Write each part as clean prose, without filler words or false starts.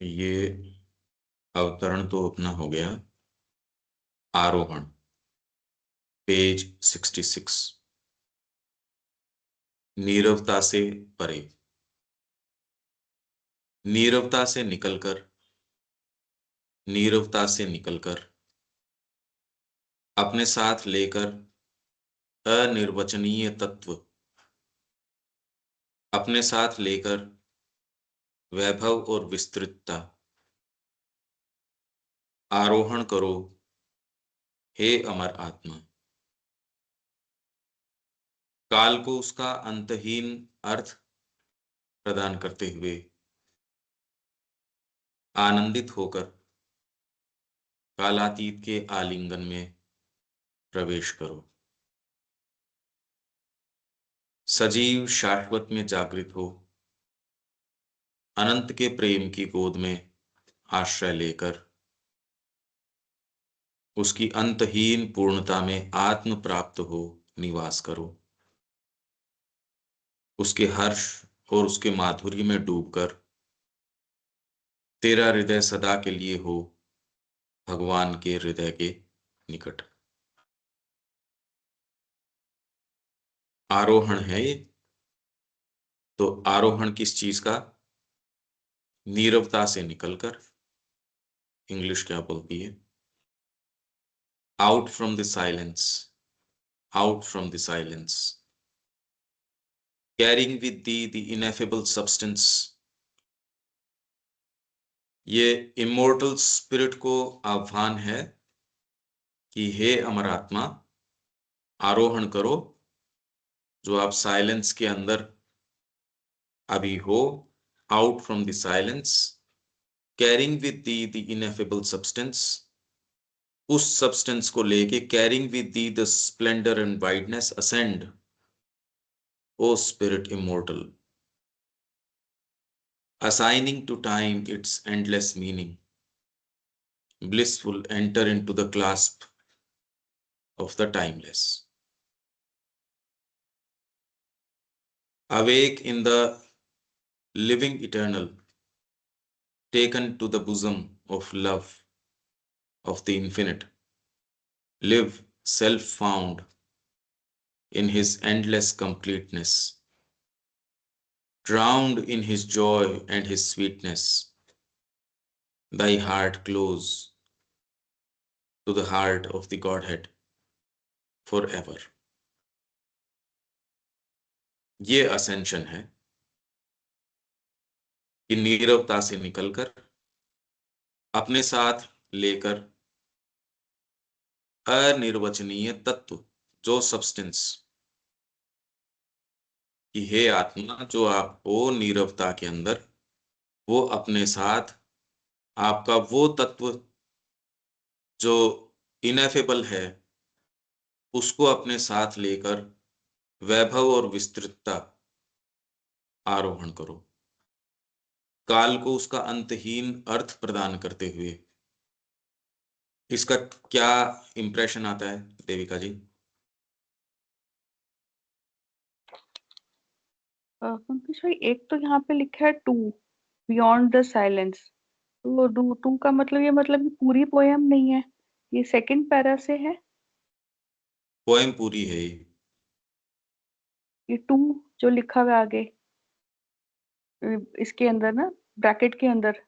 ये अवतरण तो अपना हो गया। आरोहण पेज 66। नीरवता से परे। नीरवता से निकलकर, नीरवता से निकलकर, अपने साथ लेकर अनिर्वचनीय तत्व, अपने साथ लेकर वैभव और विस्तृतता। आरोहण करो हे अमर आत्मा। काल को उसका अंतहीन अर्थ प्रदान करते हुए आनंदित होकर कालातीत के आलिंगन में प्रवेश करो। सजीव शाश्वत में जागृत हो, अनंत के प्रेम की गोद में आश्रय लेकर उसकी अंतहीन पूर्णता में आत्म प्राप्त हो निवास करो। उसके हर्ष और उसके माधुर्य में डूबकर तेरा हृदय सदा के लिए हो भगवान के हृदय के निकट। आरोहण है ये। तो आरोहण किस चीज का? नीरवता से निकलकर। इंग्लिश क्या बोलती है? Out from the silence, out from the silence, carrying with the ineffable substance. ये इमोर्टल स्पिरिट को आह्वान है कि हे अमर आत्मा, आरोहण करो, जो आप साइलेंस के अंदर अभी हो। Out from the silence, carrying with the ineffable substance, उस सब्सटेंस को लेके carrying with the splendour and wideness ascend, O spirit immortal, assigning to time its endless meaning, blissful enter into the clasp of the timeless. Awake in the living eternal, taken to the bosom of love of the infinite, live self-found in his endless completeness, drowned in his joy and his sweetness, thy heart close to the heart of the Godhead forever. ये ascension है कि नीरवता से निकलकर अपने साथ लेकर अनिर्वचनीय तत्व, जो सब्सटेंस कि हे आत्मा, जो आप हो नीरवता के अंदर, वो अपने साथ आपका वो तत्व जो इनएफेबल है, उसको अपने साथ लेकर वैभव और विस्तृतता आरोहण करो। काल को उसका अंतहीन अर्थ प्रदान करते हुए। इसका क्या इंप्रेशन आता है देविका जी? पंकज भाई, एक तो यहाँ पे लिखा है टू, बियॉन्ड द साइलेंस। तो टू टू का मतलब ये मतलब कि पूरी पोयम नहीं है, ये सेकंड पैरा से है। पोएम पूरी है ये टू जो लिखा हुआ है आगे, इसके अंदर ना, ब्रैकेट के अंदर,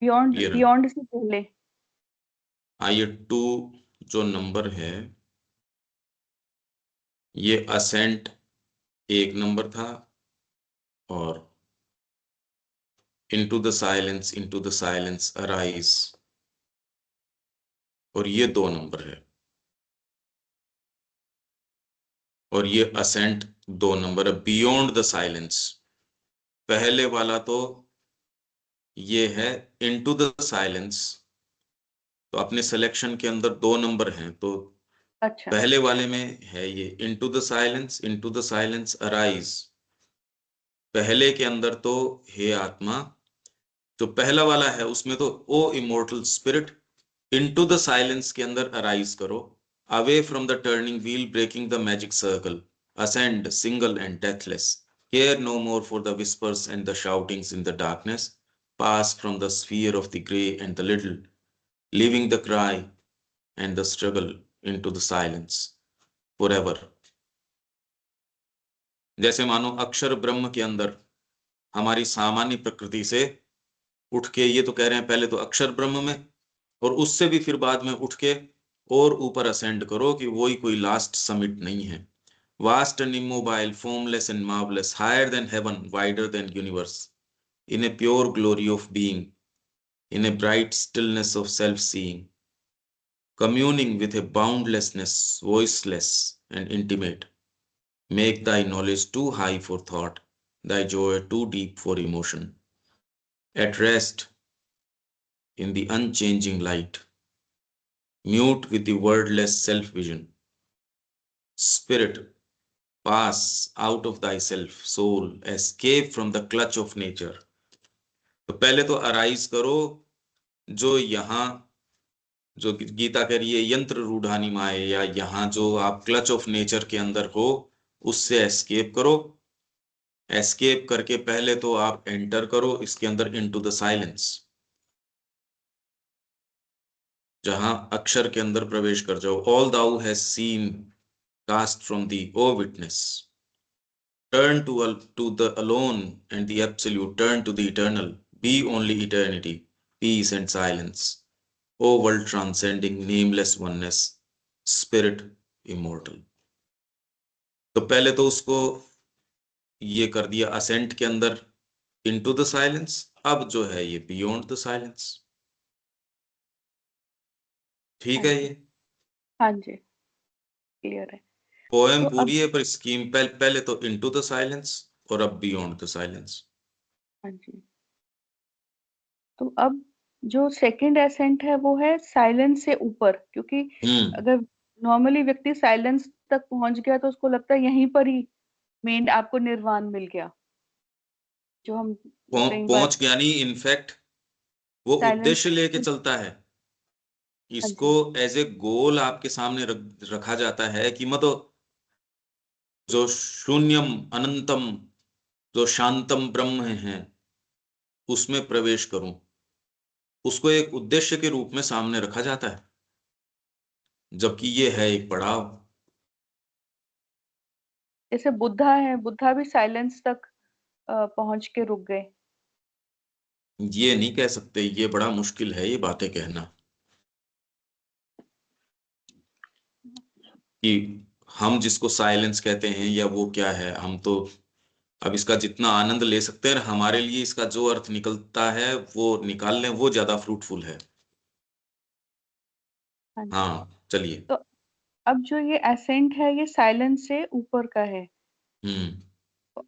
बियॉन्ड ये रहा। बियॉन्ड से पहले। हाँ, ये टू जो नंबर है, ये असेंट एक नंबर था, और इनटू द साइलेंस अराइज, और ये दो नंबर है, और ये असेंट दो नंबर है। बियॉन्ड द साइलेंस पहले वाला तो ये है इनटू द साइलेंस। तो अपने सिलेक्शन के अंदर दो नंबर हैं, तो अच्छा, पहले वाले में है ये इनटू द साइलेंस अराइज। पहले के अंदर तो हे आत्मा, जो पहला वाला है उसमें तो O immortal spirit, into the silence के अंदर अराइज करो, away from the turning wheel, breaking the magic circle, ascend single and deathless, care no more for the whispers and the shoutings in the darkness, pass from the sphere of the grey and the little, leaving the cry and the struggle into the silence forever. जैसे मानो अक्षर ब्रह्म के अंदर हमारी सामान्य प्रकृति से उठ के, ये तो कह रहे हैं पहले तो अक्षर ब्रह्म में, और उससे भी फिर बाद में उठ के और ऊपर असेंड करो कि वही कोई लास्ट समिट नहीं है. Vast and immobile, formless and marvelous, higher than heaven, wider than universe, in a pure glory of being, in a bright stillness of self-seeing, communing with a boundlessness, voiceless and intimate. Make thy knowledge too high for thought, thy joy too deep for emotion. At rest in the unchanging light, mute with the wordless self-vision. Spirit, pass out of thyself, soul, escape from the clutch of nature. तो पहले तो arise करो, जो यहाँ जो गीता कह रही है यंत्र रूढ़ानी माए, या यहाँ जो आप क्लच ऑफ नेचर के अंदर हो उससे एस्केप करो. एस्केप करके पहले तो आप एंटर करो इसके अंदर, इनटू द साइलेंस, जहां अक्षर के अंदर प्रवेश कर जाओ. All thou has seen cast from thee O witness, turn to the alone and the absolute, turn to the eternal, be only eternity, peace and silence, O world transcending nameless oneness, spirit immortal. तो पहले तो उसको ये कर दिया ascent के अंदर into the silence, अब जो है ये बियॉन्ड द साइलेंस. ठीक है ये हाँ जी, क्लियर है. पोएम तो अब पूरी है, पर स्कीम पहले तो इनटू द साइलेंस और अब बियॉन्ड द साइलेंस. हाँ जी, तो अब जो सेकंड एसेंट है वो है साइलेंस से ऊपर, क्योंकि अगर नॉर्मली व्यक्ति साइलेंस तक पहुंच गया तो उसको लगता है यहीं पर ही मेन आपको निर्वाण मिल गया, जो हम कई बार पहुंच गया नहीं, इनफैक्ट वो साइलेंस. उद्देश्य लेके चलता है. हाँ इसको जी, एज ए गोल आपके सामने रखा जाता है कि मतलब जो शून्यम अनंतम, जो शांतम ब्रह्म है, उसमें प्रवेश करूं, उसको एक उद्देश्य के रूप में सामने रखा जाता है, जबकि ये है एक पड़ाव. जैसे बुद्धा है, बुद्धा भी साइलेंस तक पहुंच के रुक गए. ये नहीं कह सकते, ये बड़ा मुश्किल है ये बातें कहना कि हम जिसको साइलेंस कहते हैं या वो क्या है. हम तो अब इसका जितना आनंद ले सकते हैं, हमारे लिए इसका जो अर्थ निकलता है वो निकाल लें, वो ज्यादा फ्रूटफुल है. हाँ जी, हाँ चलिए. तो अब जो ये एसेंट है ये साइलेंस से ऊपर का है. Hmm.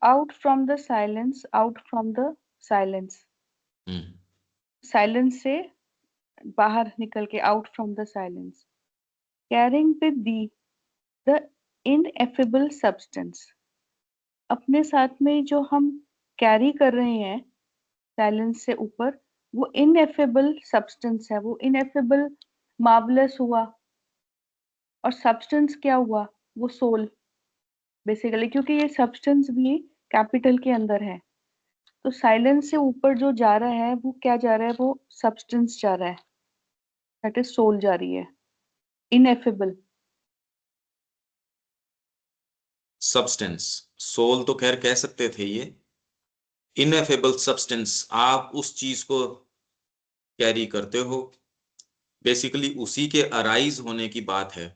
Out from the silence, out from the silence, hmm. Silence से बाहर निकल के, out from the silence, carrying with the the ineffable substance. अपने साथ में जो हम कैरी कर रहे हैं साइलेंस से ऊपर, वो इनएफेबल सब्सटेंस है, वो इनएफेबल मार्वलस हुआ. और सब्सटेंस क्या हुआ? वो सोल बेसिकली, क्योंकि ये सब्सटेंस भी कैपिटल के अंदर है. तो साइलेंस से ऊपर जो जा रहा है वो क्या जा रहा है? वो सब्सटेंस जा रहा है, दैट इज सोल जा रही है, इनएफेबल. सब्सटेंस, सोल तो खैर कह सकते थे. ये इनएफेबल सब्सटेंस, आप उस चीज को कैरी करते हो, बेसिकली उसी के अराइज होने की बात है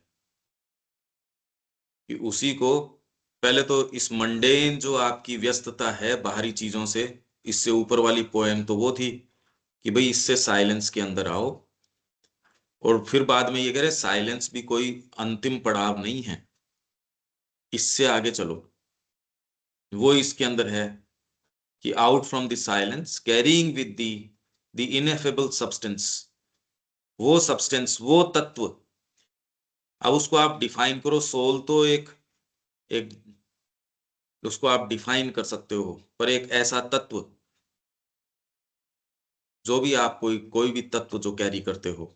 कि उसी को पहले तो इस मंडेन जो आपकी व्यस्तता है बाहरी चीजों से, इससे ऊपर वाली पोएम तो वो थी कि भाई इससे साइलेंस के अंदर आओ. और फिर बाद में ये कह रहे साइलेंस भी कोई अंतिम पड़ाव नहीं है, इससे आगे चलो. वो इसके अंदर है कि out from the silence, carrying with the ineffable substance, वो सब्सटेंस, वो तत्व. अब उसको आप डिफाइन करो. सोल तो एक एक उसको आप डिफाइन कर सकते हो, पर एक ऐसा तत्व जो भी आप कोई भी तत्व जो कैरी करते हो,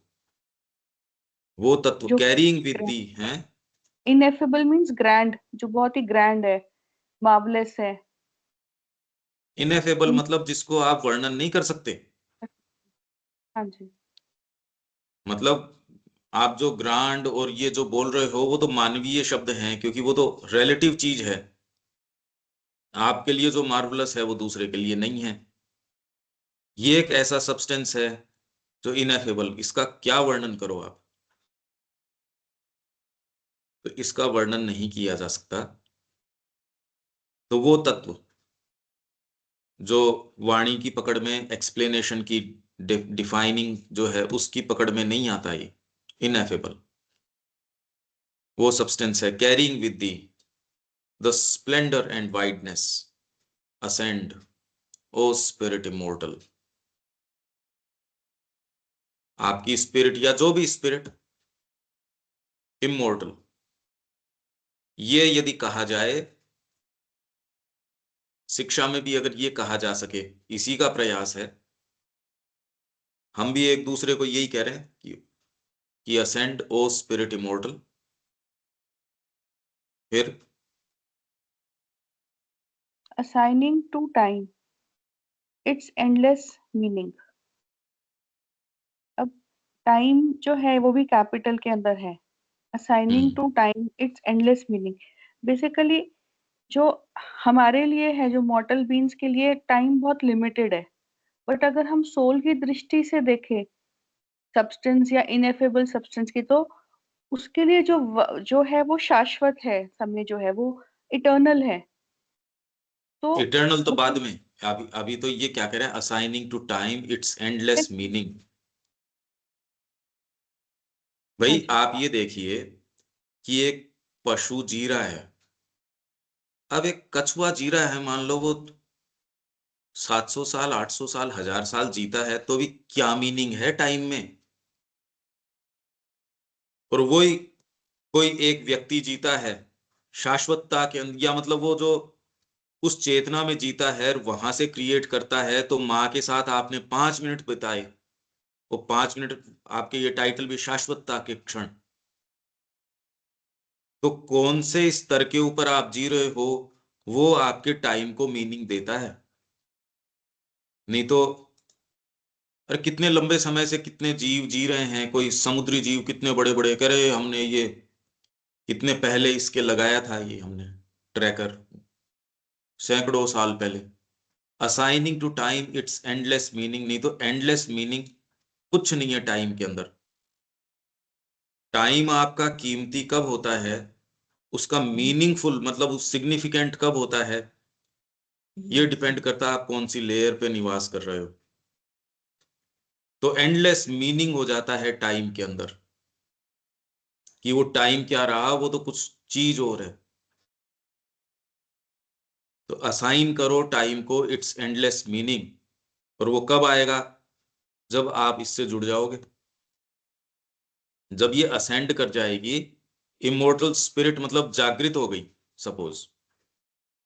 वो तत्व जो कैरिंग विद दी है. इनएफेबल मींस ग्रैंड, जो बहुत ही ग्रैंड है, मार्वलेस है. इनएफेबल मतलब जिसको आप वर्णन नहीं कर सकते। हाँ जी। मतलब आप जो ग्रांड और ये जो बोल रहे हो वो तो मानवीय शब्द हैं, क्योंकि वो तो रिलेटिव चीज है। आपके लिए जो मार्वलस है वो दूसरे के लिए नहीं है। ये एक ऐसा सब्सटेंस है जो इनएफेबल, इसका क्या वर्णन करो आप, तो इसका वर्णन नहीं किया जा सकता। तो वो तत्व जो वाणी की पकड़ में, एक्सप्लेनेशन की, डिफाइनिंग जो है उसकी पकड़ में नहीं आता, ये इनएफेबल वो सब्सटेंस है। Carrying with the the splendour and wideness ascend O spirit immortal. आपकी स्पिरिट या जो भी स्पिरिट इमोर्टल, ये यदि कहा जाए, शिक्षा में भी अगर ये कहा जा सके, इसी का प्रयास है। हम भी एक दूसरे को यही कह रहे हैं कि असेंड ओ स्पिरिट इमोर्टल। फिर assigning to time its endless meaning। अब टाइम जो है वो भी कैपिटल के अंदर है। assigning hmm to time its endless meaning, basically जो हमारे लिए है, जो मॉर्टल बींग्स के लिए टाइम बहुत लिमिटेड है। बट अगर हम सोल की दृष्टि से देखें सब्सटेंस या इनएफेबल सब्सटेंस की, तो उसके लिए जो है वो शाश्वत है, समय जो है वो इटर्नल है। तो इटर्नल तो बाद मतलब में। अभी अभी तो ये क्या कह रहे हैं, assigning to time its endless meaning. हाँ भाई जी। आप ये देखिए कि एक पशु जी रहा है। अब एक कछुआ जी रहा है, मान लो वो 700 साल, 800 साल, 1000 साल जीता है, तो भी क्या मीनिंग है टाइम में। और वही कोई एक व्यक्ति जीता है शाश्वतता के अंदर, या मतलब वो जो उस चेतना में जीता है, वहां से क्रिएट करता है। तो माँ के साथ आपने 5 मिनट बिताए, वो 5 मिनट आपके ये टाइटल भी शाश्वतता के क्षण। तो कौन से स्तर के ऊपर आप जी रहे हो, वो आपके टाइम को मीनिंग देता है। नहीं तो अरे कितने लंबे समय से कितने जीव जी रहे हैं, कोई समुद्री जीव कितने बड़े बड़े, कह रहे हमने ये कितने पहले इसके लगाया था, ये हमने ट्रैकर सैकड़ों साल पहले। Assigning to time its endless meaning, नहीं तो एंडलेस मीनिंग कुछ नहीं है टाइम के अंदर। टाइम आपका कीमती कब होता है, उसका मीनिंगफुल मतलब सिग्निफिकेंट कब होता है, ये डिपेंड करता है आप कौन सी लेयर पे निवास कर रहे हो। तो एंडलेस मीनिंग हो जाता है टाइम के अंदर, कि वो टाइम क्या रहा, वो तो कुछ चीज और है। तो असाइन करो टाइम को इट्स एंडलेस मीनिंग। और वो कब आएगा, जब आप इससे जुड़ जाओगे, जब ये असेंड कर जाएगी। इमोर्टल स्पिरिट मतलब जागृत हो गई। सपोज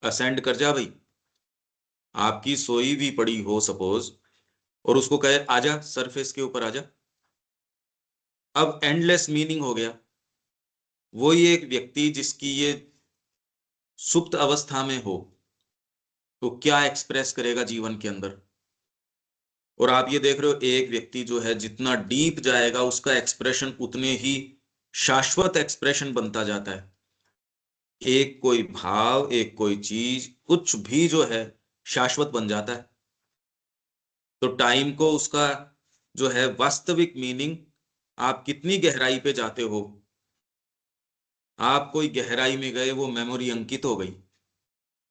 असेंड कर जा भाई, आपकी सोई भी पड़ी हो सपोज, और उसको कहे आजा सरफेस के ऊपर आजा, अब एंडलेस मीनिंग हो गया। वही एक व्यक्ति जिसकी ये सुप्त अवस्था में हो, तो क्या एक्सप्रेस करेगा जीवन के अंदर। और आप ये देख रहे हो एक व्यक्ति जो है जितना डीप जाएगा, उसका एक्सप्रेशन उतने ही शाश्वत एक्सप्रेशन बनता जाता है। एक कोई भाव, एक कोई चीज, कुछ भी जो है शाश्वत बन जाता है। तो टाइम को उसका जो है वास्तविक मीनिंग, आप कितनी गहराई पे जाते हो, आप कोई गहराई में गए, वो मेमोरी अंकित हो गई,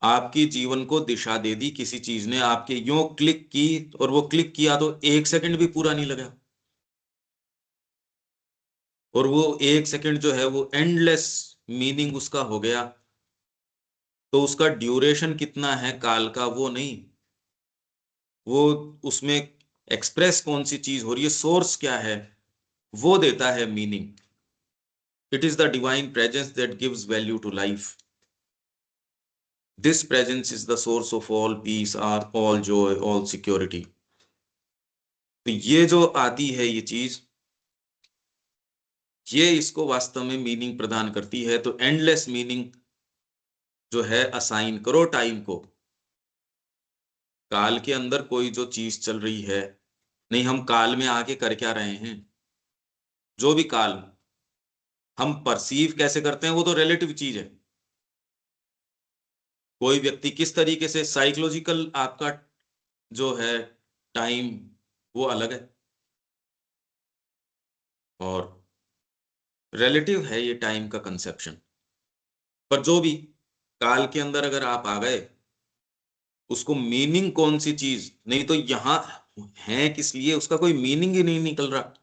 आपकी जीवन को दिशा दे दी किसी चीज ने, आपके यूं क्लिक की, और वो क्लिक किया तो 1 सेकंड भी पूरा नहीं लगा, और वो 1 सेकंड जो है वो एंडलेस मीनिंग उसका हो गया। तो उसका ड्यूरेशन कितना है काल का, वो नहीं, वो उसमें एक्सप्रेस कौन सी चीज हो रही है, सोर्स क्या है, वो देता है meaning. It is the divine presence that gives value to life. This presence is the source of all peace, or all joy, all security. तो ये जो आती है ये चीज, ये इसको वास्तव में मीनिंग प्रदान करती है। तो एंडलेस मीनिंग जो है असाइन करो टाइम को, काल के अंदर कोई जो चीज चल रही है, नहीं हम काल में आके कर क्या रहे हैं? जो भी काल हम परसीव कैसे करते हैं वो तो रिलेटिव चीज है। कोई व्यक्ति किस तरीके से साइकोलॉजिकल आपका जो है टाइम वो अलग है, और रिलेटिव है ये टाइम का कंसेप्शन। पर जो भी काल के अंदर अगर आप आ गए, उसको मीनिंग कौन सी चीज, नहीं तो यहां है किस लिए उसका कोई मीनिंग ही नहीं निकल रहा।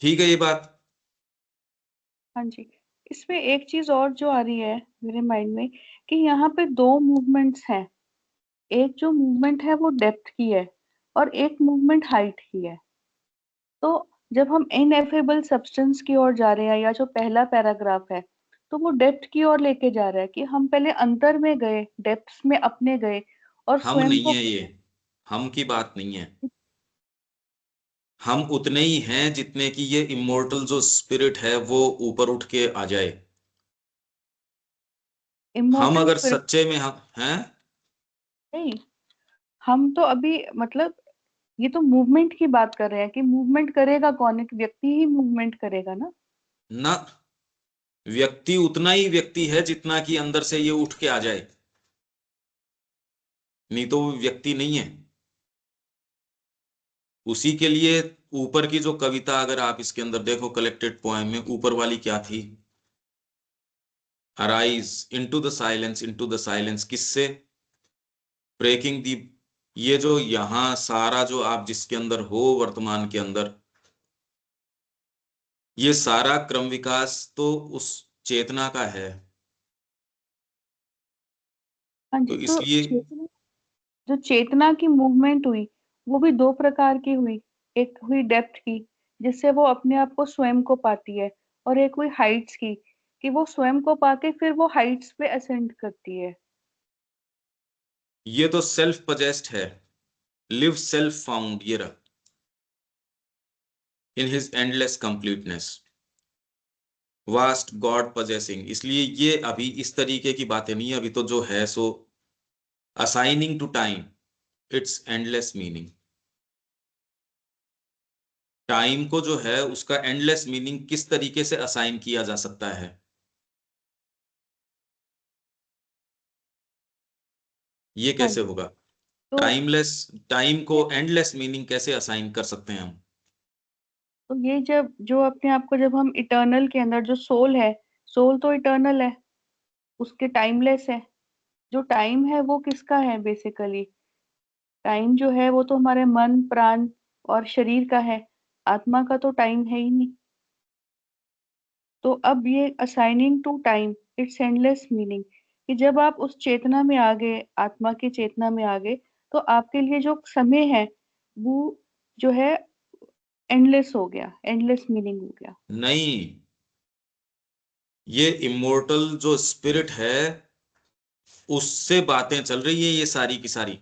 ठीक है ये बात। हाँ जी। इसमें एक चीज और जो आ रही है मेरे माइंड में, कि यहाँ पे दो मूवमेंट्स हैं। एक जो मूवमेंट है वो डेप्थ की है, और एक मूवमेंट हाइट की है। तो जब हम इनएफेबल सब्सटेंस की ओर जा रहे हैं, या जो पहला पैराग्राफ है, तो वो डेप्थ की ओर लेके जा रहा है, कि हम पहले अंतर में गए, डेप्थ में अपने गए, और हम स्वयं नहीं को। है ये, हम की बात नहीं है। हम उतने ही हैं जितने कि ये इमोर्टल जो स्पिरिट है वो ऊपर उठ के आ जाए। हम इमोर्टल अगर स्पिरिट सच्चे में हम हैं, नहीं, हम तो अभी मतलब ये तो मूवमेंट की बात कर रहे हैं, कि मूवमेंट करेगा कौन, एक व्यक्ति ही मूवमेंट करेगा ना। ना, व्यक्ति उतना ही व्यक्ति है जितना कि अंदर से ये उठ के आ जाए, नहीं तो वो व्यक्ति नहीं है। उसी के लिए ऊपर की जो कविता अगर आप इसके अंदर देखो कलेक्टेड पोएम में, ऊपर वाली क्या थी? अराइज इनटू द साइलेंस, किससे? ब्रेकिंग दी। ये जो यहां सारा जो आप जिसके अंदर हो वर्तमान के अंदर, ये सारा क्रम विकास तो उस चेतना का है। हाँ तो जी। तो इसलिए चेतना, जो चेतना की मूवमेंट हुई, वो भी दो प्रकार की हुई। एक हुई डेप्थ की, जिससे वो अपने आप को स्वयं को पाती है, और एक हुई हाइट्स की, कि वो स्वयं को पाके फिर वो हाइट्स पे असेंड करती है। ये तो सेल्फ पजेस्ड है, लिव सेल्फ फाउंड, ये रहा इन his endless completeness, vast God possessing. इसलिए ये अभी इस तरीके की बातें नहीं है, अभी तो जो है सो assigning to time its endless meaning. Time को जो है उसका एंडलेस मीनिंग किस तरीके से असाइन किया जा सकता है? ये हाँ कैसे जी। होगा? तो टाइमलेस, टाइम को ये एंडलेस मीनिंग कैसे असाइन कर सकते हैं हम? तो ये जब जो अपने आप को, जब हम इटर्नल के अंदर, जो सोल है, सोल तो इटर्नल है, उसके टाइमलेस है। जो टाइम है वो किसका है बेसिकली? टाइम जो है वो तो हमारे मन, प्राण और शरीर का है। आत्मा का तो टाइम है ही नहीं। तो अब ये assigning to time its endless meaning, कि जब आप उस चेतना में आ गए, आत्मा की चेतना में आ गए, तो आपके लिए जो समय है वो जो है एंडलेस हो गया, एंडलेस मीनिंग हो गया। नहीं, ये इमोर्टल जो स्पिरिट है उससे बातें चल रही है, ये सारी की सारी,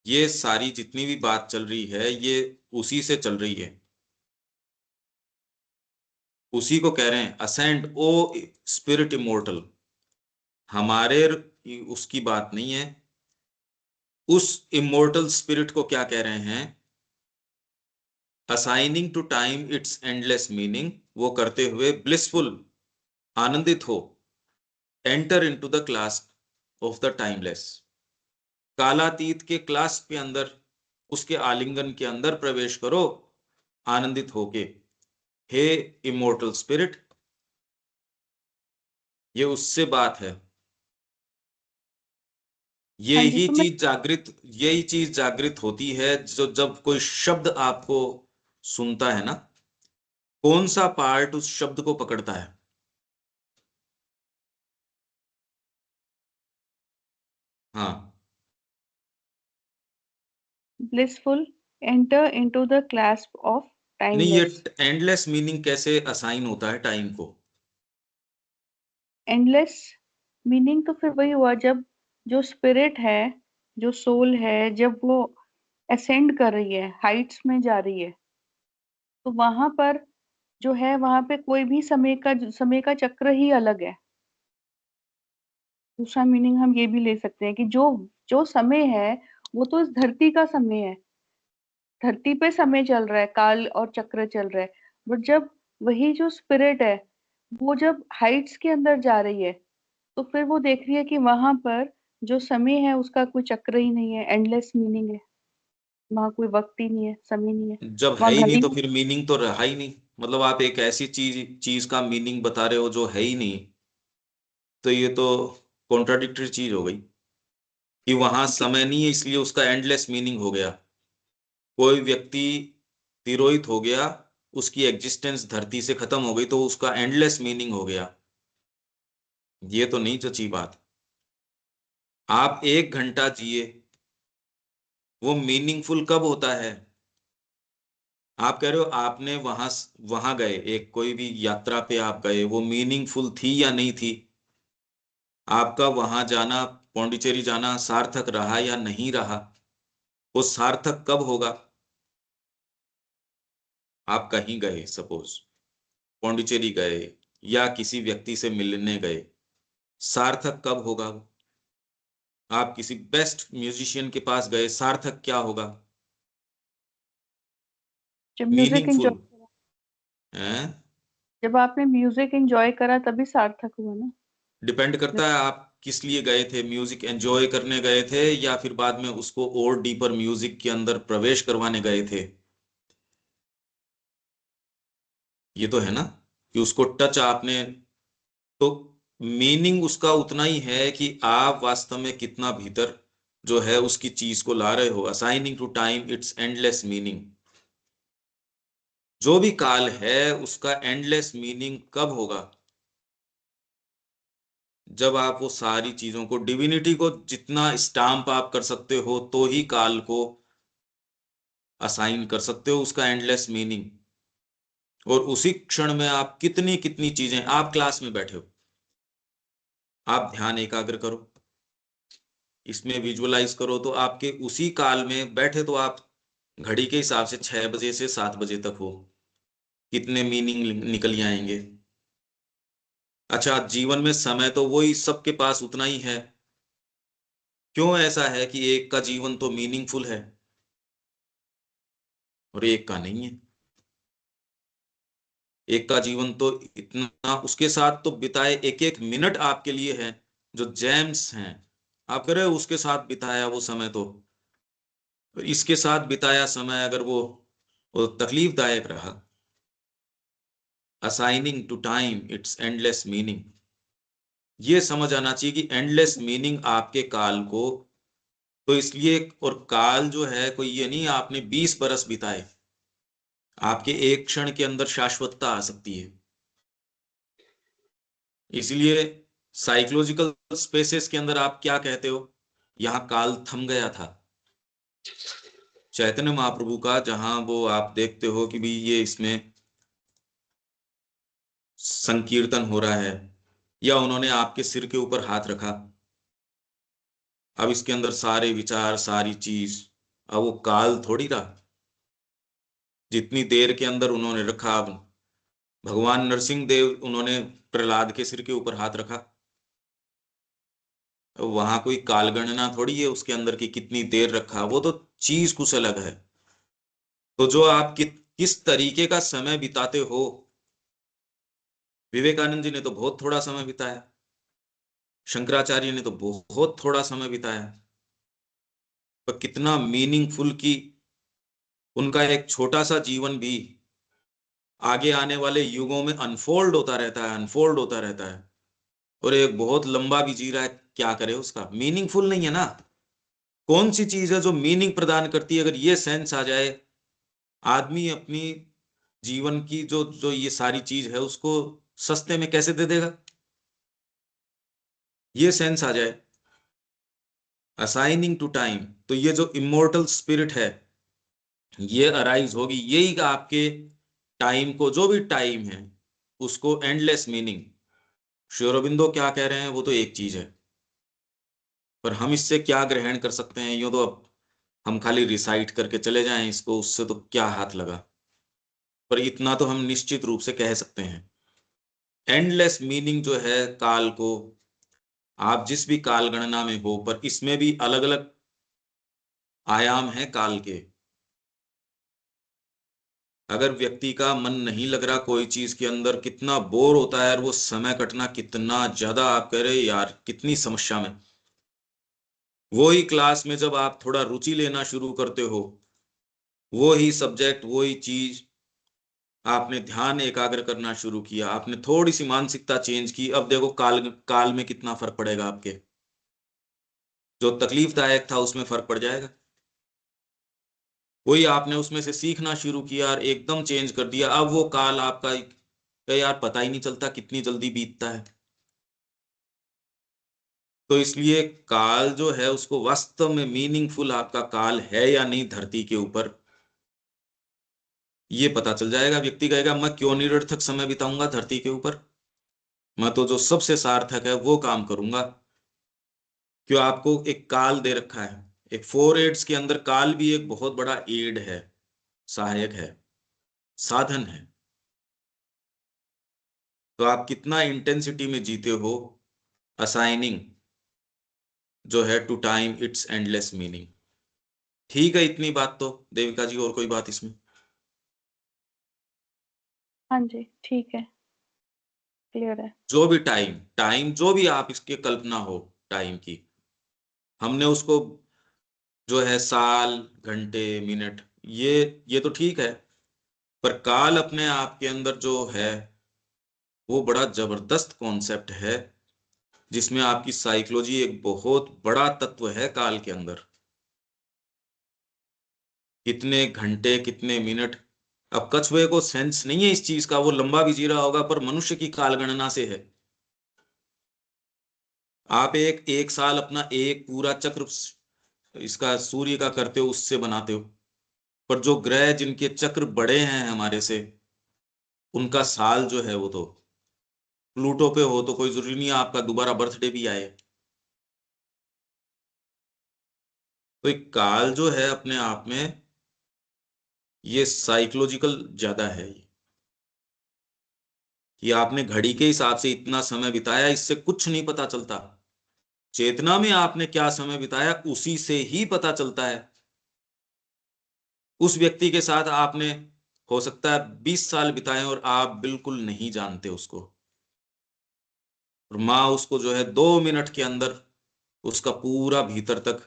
ये सारी जितनी भी बात चल रही है ये उसी से चल रही है। उसी को कह रहे हैं असेंड ओ स्पिरिट इमोर्टल। हमारे उसकी बात नहीं है। उस इमोर्टल स्पिरिट को क्या कह रहे हैं? Assigning to time its endless meaning, वो करते हुए ब्लिसफुल, आनंदित हो, enter into the class of the timeless, कालातीत के क्लास के अंदर, उसके आलिंगन के अंदर प्रवेश करो, आनंदित होके। हे इमोर्टल स्पिरिट, ये उससे बात है। हाँ जी। तो मैं यही चीज जागृत होती है जो जब कोई शब्द आपको सुनता है ना, कौन सा पार्ट उस शब्द को पकड़ता है? हाँ। Blissful, enter into the class of नहीं, ये टाइमलेस। एंडलेस मीनिंग कैसे असाइन होता है टाइम को? एंडलेस मीनिंग तो फिर वही हुआ, जब जो स्पिरिट है, जो सोल है, जब वो असेंड कर रही है, हाइट्स में जा रही है, तो वहां पर जो है, वहां पे कोई भी समय का चक्र ही अलग है। दूसरा मीनिंग हम ये भी ले सकते हैं कि जो जो समय है वो तो इस धरती का समय है, धरती पे समय चल रहा है, काल और चक्र चल रहा है। बट जब वही जो स्पिरिट है वो जब हाइट्स के अंदर जा रही है, तो फिर वो देख रही है कि वहां पर जो समय है उसका कोई चक्र ही नहीं है, एंडलेस मीनिंग है, वहां कोई वक्त ही नहीं है, समय नहीं है, जब है वहां ही नहीं घड़ी। तो फिर मीनिंग तो रहा ही नहीं। मतलब आप एक ऐसी चीज चीज का मीनिंग बता रहे हो जो है ही नहीं, तो ये तो कॉन्ट्राडिक्टरी चीज हो गई कि वहां समय नहीं है इसलिए उसका एंडलेस मीनिंग हो गया। कोई व्यक्ति तिरोहित हो गया, उसकी एग्जिस्टेंस धरती से खत्म हो गई, तो उसका एंडलेस मीनिंग हो गया। ये तो नहीं जची बात। आप 1 घंटा जिए, वो मीनिंगफुल कब होता है? आप कह रहे हो आपने वहां वहां गए, एक कोई भी यात्रा पे आप गए, वो मीनिंगफुल थी या नहीं थी? आपका वहां जाना, पौंडीचेरी जाना सार्थक रहा या नहीं रहा? वो सार्थक कब होगा? आप कहीं गए, सपोज पौंडीचेरी गए या किसी व्यक्ति से मिलने गए, सार्थक कब होगा? आप किसी बेस्ट म्यूजिशियन के पास गए, सार्थक क्या होगा? जब म्यूजिक एंजॉय मीनिंगफुल करा, है। जब आपने म्यूजिक एंजॉय करा तभी सार्थक हुआ ना। डिपेंड करता है आप किस लिए गए थे, म्यूजिक एंजॉय करने गए थे या फिर बाद में उसको और डीपर म्यूजिक के अंदर प्रवेश करवाने गए थे। ये तो है ना कि उसको टच आपने, तो मीनिंग उसका उतना ही है कि आप वास्तव में कितना भीतर जो है उसकी चीज को ला रहे हो। Assigning to time its endless meaning. जो भी काल है उसका एंडलेस मीनिंग कब होगा? जब आप वो सारी चीजों को, डिविनिटी को जितना स्टाम्प आप कर सकते हो तो ही काल को असाइन कर सकते हो उसका एंडलेस मीनिंग। और उसी क्षण में आप कितनी कितनी चीजें, आप क्लास में बैठे हो, आप ध्यान एकाग्र करो, इसमें विजुअलाइज करो, तो आपके उसी काल में बैठे तो आप घड़ी के हिसाब से 6 बजे से 7 बजे तक हो, कितने मीनिंग निकल आएंगे। अच्छा, जीवन में समय तो वही सबके पास उतना ही है। क्यों ऐसा है कि एक का जीवन तो मीनिंगफुल है और एक का नहीं है? एक का जीवन तो इतना उसके साथ तो बिताए, एक एक मिनट आपके लिए है, जो जेम्स हैं। आप कह रहे हो उसके साथ बिताया वो समय, तो इसके साथ बिताया समय अगर वो तकलीफदायक रहा, assigning to time its endless meaning. ये समझ आना चाहिए कि एंडलेस मीनिंग आपके काल को, तो इसलिए, और काल जो है कोई ये नहीं आपने 20 बरस बिताए, आपके एक क्षण के अंदर शाश्वतता आ सकती है। इसलिए साइकोलॉजिकल स्पेसेस के अंदर आप क्या कहते हो, यहां काल थम गया था। चैतन्य महाप्रभु का जहां वो आप देखते हो कि भी ये इसमें संकीर्तन हो रहा है, या उन्होंने आपके सिर के ऊपर हाथ रखा, अब इसके अंदर सारे विचार सारी चीज, अब वो काल थोड़ी रहा। जितनी देर के अंदर उन्होंने रखा, अब भगवान नरसिंह देव उन्होंने प्रहलाद के सिर के ऊपर हाथ रखा, वहां कोई कालगणना थोड़ी है उसके अंदर की कितनी देर रखा, वो तो चीज कुछ अलग है। तो जो आप किस तरीके का समय बिताते हो, विवेकानंद जी ने तो बहुत थोड़ा समय बिताया, शंकराचार्य ने तो बहुत थोड़ा समय बिताया, पर कितना मीनिंगफुल कि उनका एक छोटा सा जीवन भी आगे आने वाले युगों में अनफोल्ड होता रहता है, अनफोल्ड होता रहता है। और एक बहुत लंबा भी जी रहा है, क्या करे, उसका मीनिंगफुल नहीं है ना। कौन सी चीज है जो मीनिंग प्रदान करती है? अगर ये सेंस आ जाए, आदमी अपनी जीवन की जो जो ये सारी चीज है उसको सस्ते में कैसे दे देगा? ये सेंस आ जाए, असाइनिंग टू टाइम, तो ये जो इमोर्टल स्पिरिट है ये अराइज होगी, यही आपके टाइम को, जो भी टाइम है उसको एंडलेस मीनिंग। श्री अरबिंदो क्या कह रहे हैं वो तो एक चीज है, पर हम इससे क्या ग्रहण कर सकते हैं? यूं तो अब हम खाली रिसाइट करके चले जाएं इसको, उससे तो क्या हाथ लगा। पर इतना तो हम निश्चित रूप से कह सकते हैं, एंडलेस मीनिंग जो है काल को आप जिस भी काल गणना में हो, पर इसमें भी अलग अलग आयाम हैं काल के। अगर व्यक्ति का मन नहीं लग रहा कोई चीज के अंदर, कितना बोर होता है, और वो समय कटना कितना ज्यादा, आप कह रहे यार कितनी समस्या में, वो ही क्लास में जब आप थोड़ा रुचि लेना शुरू करते हो, वो ही सब्जेक्ट, वो ही चीज, आपने ध्यान एकाग्र करना शुरू किया, आपने थोड़ी सी मानसिकता चेंज की, अब देखो काल काल में कितना फर्क पड़ेगा आपके। जो तकलीफदायक था उसमें फर्क पड़ जाएगा। वही आपने उसमें से सीखना शुरू किया और एकदम चेंज कर दिया, अब वो काल आपका यार पता ही नहीं चलता कितनी जल्दी बीतता है। तो इसलिए काल जो है उसको वास्तव में मीनिंगफुल आपका काल है या नहीं धरती के ऊपर, ये पता चल जाएगा। व्यक्ति कहेगा मैं क्यों निरर्थक समय बिताऊंगा धरती के ऊपर, मैं तो जो सबसे सार्थक है वो काम करूंगा। क्यों, आपको एक काल दे रखा है। एक 4 एड्स के अंदर काल भी एक बहुत बड़ा एड है, सहायक है, साधन है। तो आप कितना इंटेंसिटी में जीते हो, असाइनिंग जो है to time its endless meaning. ठीक है, इतनी बात तो देविका जी, और कोई बात इसमें? हाँ जी, ठीक है, क्लियर है। जो भी टाइम टाइम जो भी आप इसके कल्पना हो टाइम की, हमने उसको जो है साल, घंटे, मिनट, ये तो ठीक है, पर काल अपने आप के अंदर जो है वो बड़ा जबरदस्त कॉन्सेप्ट है, जिसमें आपकी साइकोलॉजी एक बहुत बड़ा तत्व है काल के अंदर। कितने घंटे, कितने मिनट, अब कछुए को सेंस नहीं है इस चीज का, वो लंबा भी जी रहा होगा, पर मनुष्य की काल गणना से है। आप एक एक साल अपना एक पूरा चक्र इसका सूर्य का करते हो, उससे बनाते हो, पर जो ग्रह जिनके चक्र बड़े हैं हमारे से, उनका साल जो है वो तो, प्लूटो पे हो तो कोई जरूरी नहीं है आपका दोबारा बर्थडे भी आए। तो एक काल जो है अपने आप में ये साइकोलॉजिकल ज्यादा है, ये कि आपने घड़ी के हिसाब से इतना समय बिताया, इससे कुछ नहीं पता चलता। चेतना में आपने क्या समय बिताया उसी से ही पता चलता है। उस व्यक्ति के साथ आपने हो सकता है 20 साल बिताए और आप बिल्कुल नहीं जानते उसको, और माँ उसको जो है 2 मिनट के अंदर उसका पूरा भीतर तक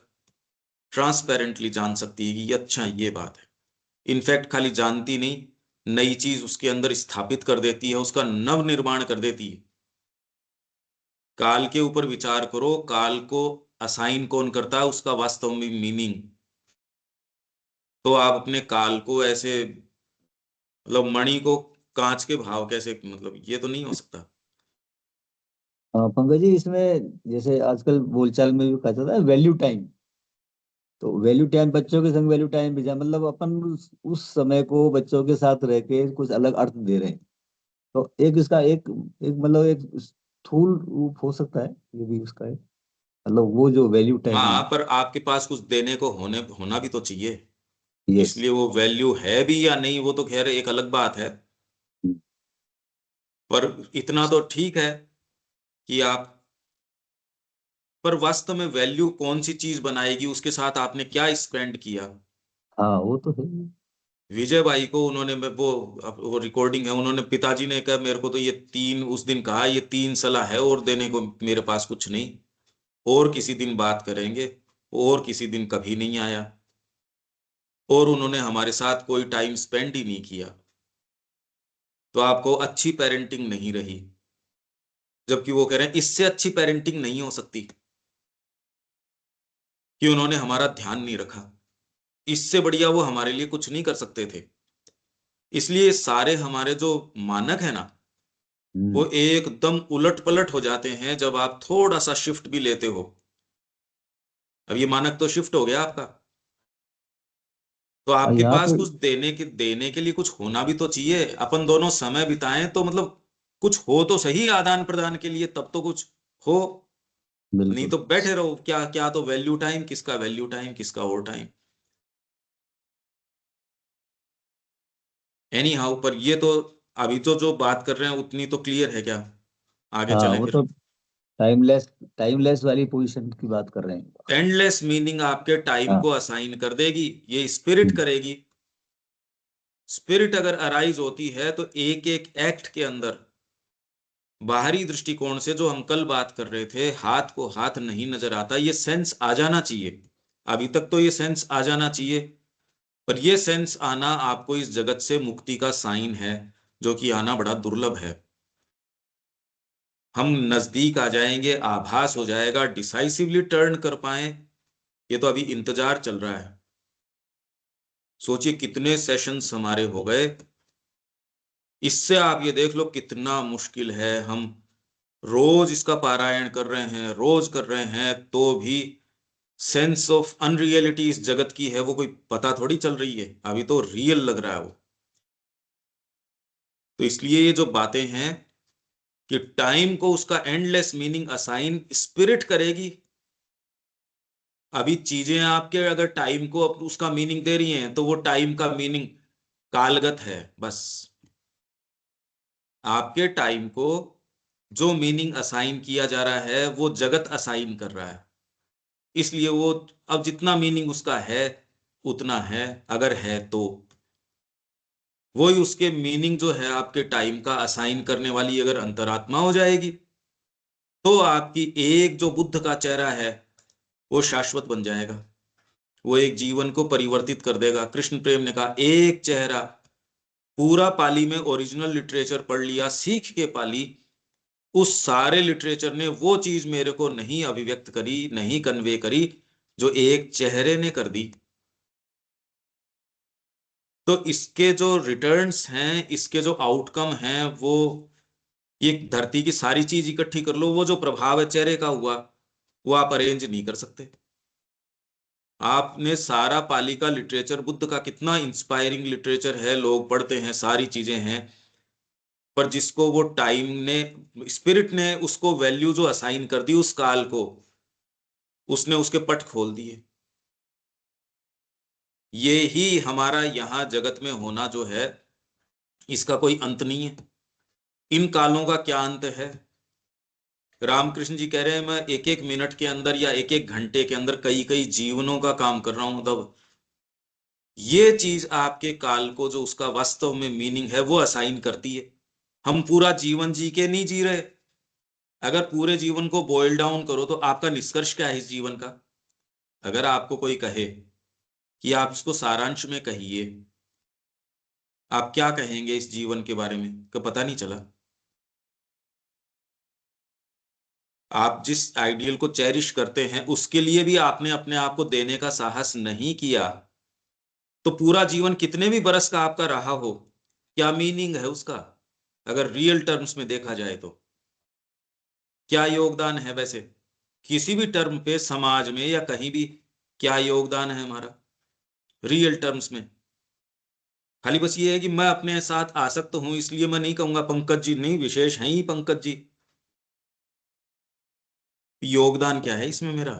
ट्रांसपेरेंटली जान सकती है कि अच्छा ये बात है। इनफैक्ट खाली जानती नहीं, नई चीज उसके अंदर स्थापित कर देती है, उसका नव निर्माण कर देती है। काल के ऊपर विचार करो, काल को असाइन कौन करता है, उसका वास्तव में मीनिंग। तो आप अपने काल को ऐसे, मतलब मणि को कांच के भाव कैसे, मतलब ये तो नहीं हो सकता। पंकज जी, इसमें जैसे आजकल बोलचाल में भी कहा जाता है वैल्यू टाइम, तो वैल्यू टाइम बच्चों के संग वैल्यू टाइम भी जाए, मतलब अपन उस समय को बच्चों के साथ रह के कुछ अलग अर्थ दे रहे हैं। तो एक इसका एक एक मतलब एक स्थूल रूप हो सकता है ये भी उसका है, मतलब वो जो वैल्यू टाइम हाँ, है। पर आपके पास कुछ देने को होना भी तो चाहिए। यस। इसलिए वो वैल्यू है भी या नहीं वो तो खैर एक अलग बात है, पर इतना तो ठीक है कि आप, पर वास्तव में वैल्यू कौन सी चीज बनाएगी, उसके साथ आपने क्या स्पेंड किया। हाँ वो तो है। विजय भाई को उन्होंने, वो रिकॉर्डिंग है, उन्होंने, पिताजी ने कहा मेरे को तो ये तीन, उस दिन कहा ये 3 सलाह है और देने को मेरे पास कुछ नहीं, और किसी दिन बात करेंगे। और किसी दिन कभी नहीं आया, और उन्होंने हमारे साथ कोई टाइम स्पेंड ही नहीं किया। तो आपको अच्छी पेरेंटिंग नहीं रही, जबकि वो कह रहे हैं इससे अच्छी पेरेंटिंग नहीं हो सकती, कि उन्होंने हमारा ध्यान नहीं रखा। इससे बढ़िया वो हमारे लिए कुछ नहीं कर सकते थे। इसलिए सारे हमारे जो मानक है ना, वो हम्म। एकदम उलट पलट हो जाते हैं जब आप थोड़ा सा शिफ्ट भी लेते हो। अब ये मानक तो शिफ्ट हो गया आपका, तो और आपके यहाँ पास तो कुछ देने के लिए कुछ होना भी तो चाहिए। अपन दोनों समय बिताएं तो मतलब कुछ हो तो सही आदान प्रदान के लिए, तब तो कुछ हो। नहीं बिल्कुल। तो बैठे रहो, क्या क्या, तो वैल्यू टाइम किसका, वैल्यू टाइम किसका, और टाइम। एनी हाउ, पर ये तो अभी तो जो बात कर रहे हैं उतनी तो क्लियर है क्या? आगे हाँ चलें वो तो फिर। टाइमलेस वाली पोजीशन की बात कर रहे हैं। एंडलेस मीनिंग आपके टाइम हाँ। को असाइन कर देगी, ये स्पिरिट करेगी। स्पिरिट अगर अराइज होती है तो एक एक एक्ट के अंदर बाहरी दृष्टिकोण से, जो हम कल बात कर रहे थे, हाथ को हाथ नहीं नजर आता, ये सेंस आ जाना चाहिए। अभी तक तो ये सेंस आ जाना चाहिए, पर ये सेंस आना आपको इस जगत से मुक्ति का साइन है, जो कि आना बड़ा दुर्लभ है। हम नजदीक आ जाएंगे, आभास हो जाएगा, डिसाइसिवली टर्न कर पाए, ये तो अभी इंतजार चल रहा है। सोचिए कितने सेशंस हमारे हो गए, इससे आप ये देख लो कितना मुश्किल है। हम रोज इसका पारायण कर रहे हैं, रोज कर रहे हैं, तो भी सेंस ऑफ अनरियलिटी इस जगत की है, वो कोई पता थोड़ी चल रही है, अभी तो रियल लग रहा है वो। तो इसलिए ये जो बातें हैं कि टाइम को उसका एंडलेस मीनिंग असाइन स्पिरिट करेगी। अभी चीजें आपके अगर टाइम को उसका मीनिंग दे रही हैं, तो वो टाइम का मीनिंग कालगत है बस। आपके टाइम को जो मीनिंग असाइन किया जा रहा है वो जगत असाइन कर रहा है, इसलिए वो अब जितना मीनिंग उसका है उतना है, अगर है तो वही उसके मीनिंग जो है आपके टाइम का असाइन करने वाली अगर अंतरात्मा हो जाएगी, तो आपकी एक जो बुद्ध का चेहरा है वो शाश्वत बन जाएगा, वो एक जीवन को परिवर्तित कर देगा। कृष्ण प्रेम ने कहा एक चेहरा, पूरा पाली में ओरिजिनल लिटरेचर पढ़ लिया, सीख के पाली, उस सारे लिटरेचर ने वो चीज मेरे को नहीं अभिव्यक्त करी, नहीं कन्वे करी, जो एक चेहरे ने कर दी। तो इसके जो रिटर्न्स हैं, इसके जो आउटकम हैं, वो ये धरती की सारी चीज इकट्ठी कर लो, वो जो प्रभाव है चेहरे का हुआ, वो आप अरेंज नहीं कर सकते। आपने सारा पाली का लिटरेचर, बुद्ध का कितना इंस्पायरिंग लिटरेचर है, लोग पढ़ते हैं, सारी चीजें हैं, पर जिसको वो टाइम ने, स्पिरिट ने उसको वैल्यू जो असाइन कर दी उस काल को, उसने उसके पट खोल दिए। ये ही हमारा यहाँ जगत में होना जो है, इसका कोई अंत नहीं है। इन कालों का क्या अंत है? रामकृष्ण जी कह रहे हैं मैं एक एक मिनट के अंदर या एक एक घंटे के अंदर कई कई जीवनों का काम कर रहा हूं। तब ये चीज आपके काल को जो उसका वास्तव में मीनिंग है वो असाइन करती है। हम पूरा जीवन जी के नहीं जी रहे। अगर पूरे जीवन को बॉयल डाउन करो तो आपका निष्कर्ष क्या है इस जीवन का? अगर आपको कोई कहे कि आप इसको सारांश में कहिए, आप क्या कहेंगे इस जीवन के बारे में? कि पता नहीं चला। आप जिस आइडियल को चेरिश करते हैं उसके लिए भी आपने अपने आप को देने का साहस नहीं किया, तो पूरा जीवन कितने भी बरस का आपका रहा हो, क्या मीनिंग है उसका? अगर रियल टर्म्स में देखा जाए तो क्या योगदान है? वैसे किसी भी टर्म पे समाज में या कहीं भी क्या योगदान है हमारा रियल टर्म्स में? खाली बस ये है कि मैं अपने साथ आसक्त हूं, इसलिए मैं नहीं कहूंगा पंकज जी नहीं विशेष हैं ही पंकज जी। योगदान क्या है इसमें मेरा?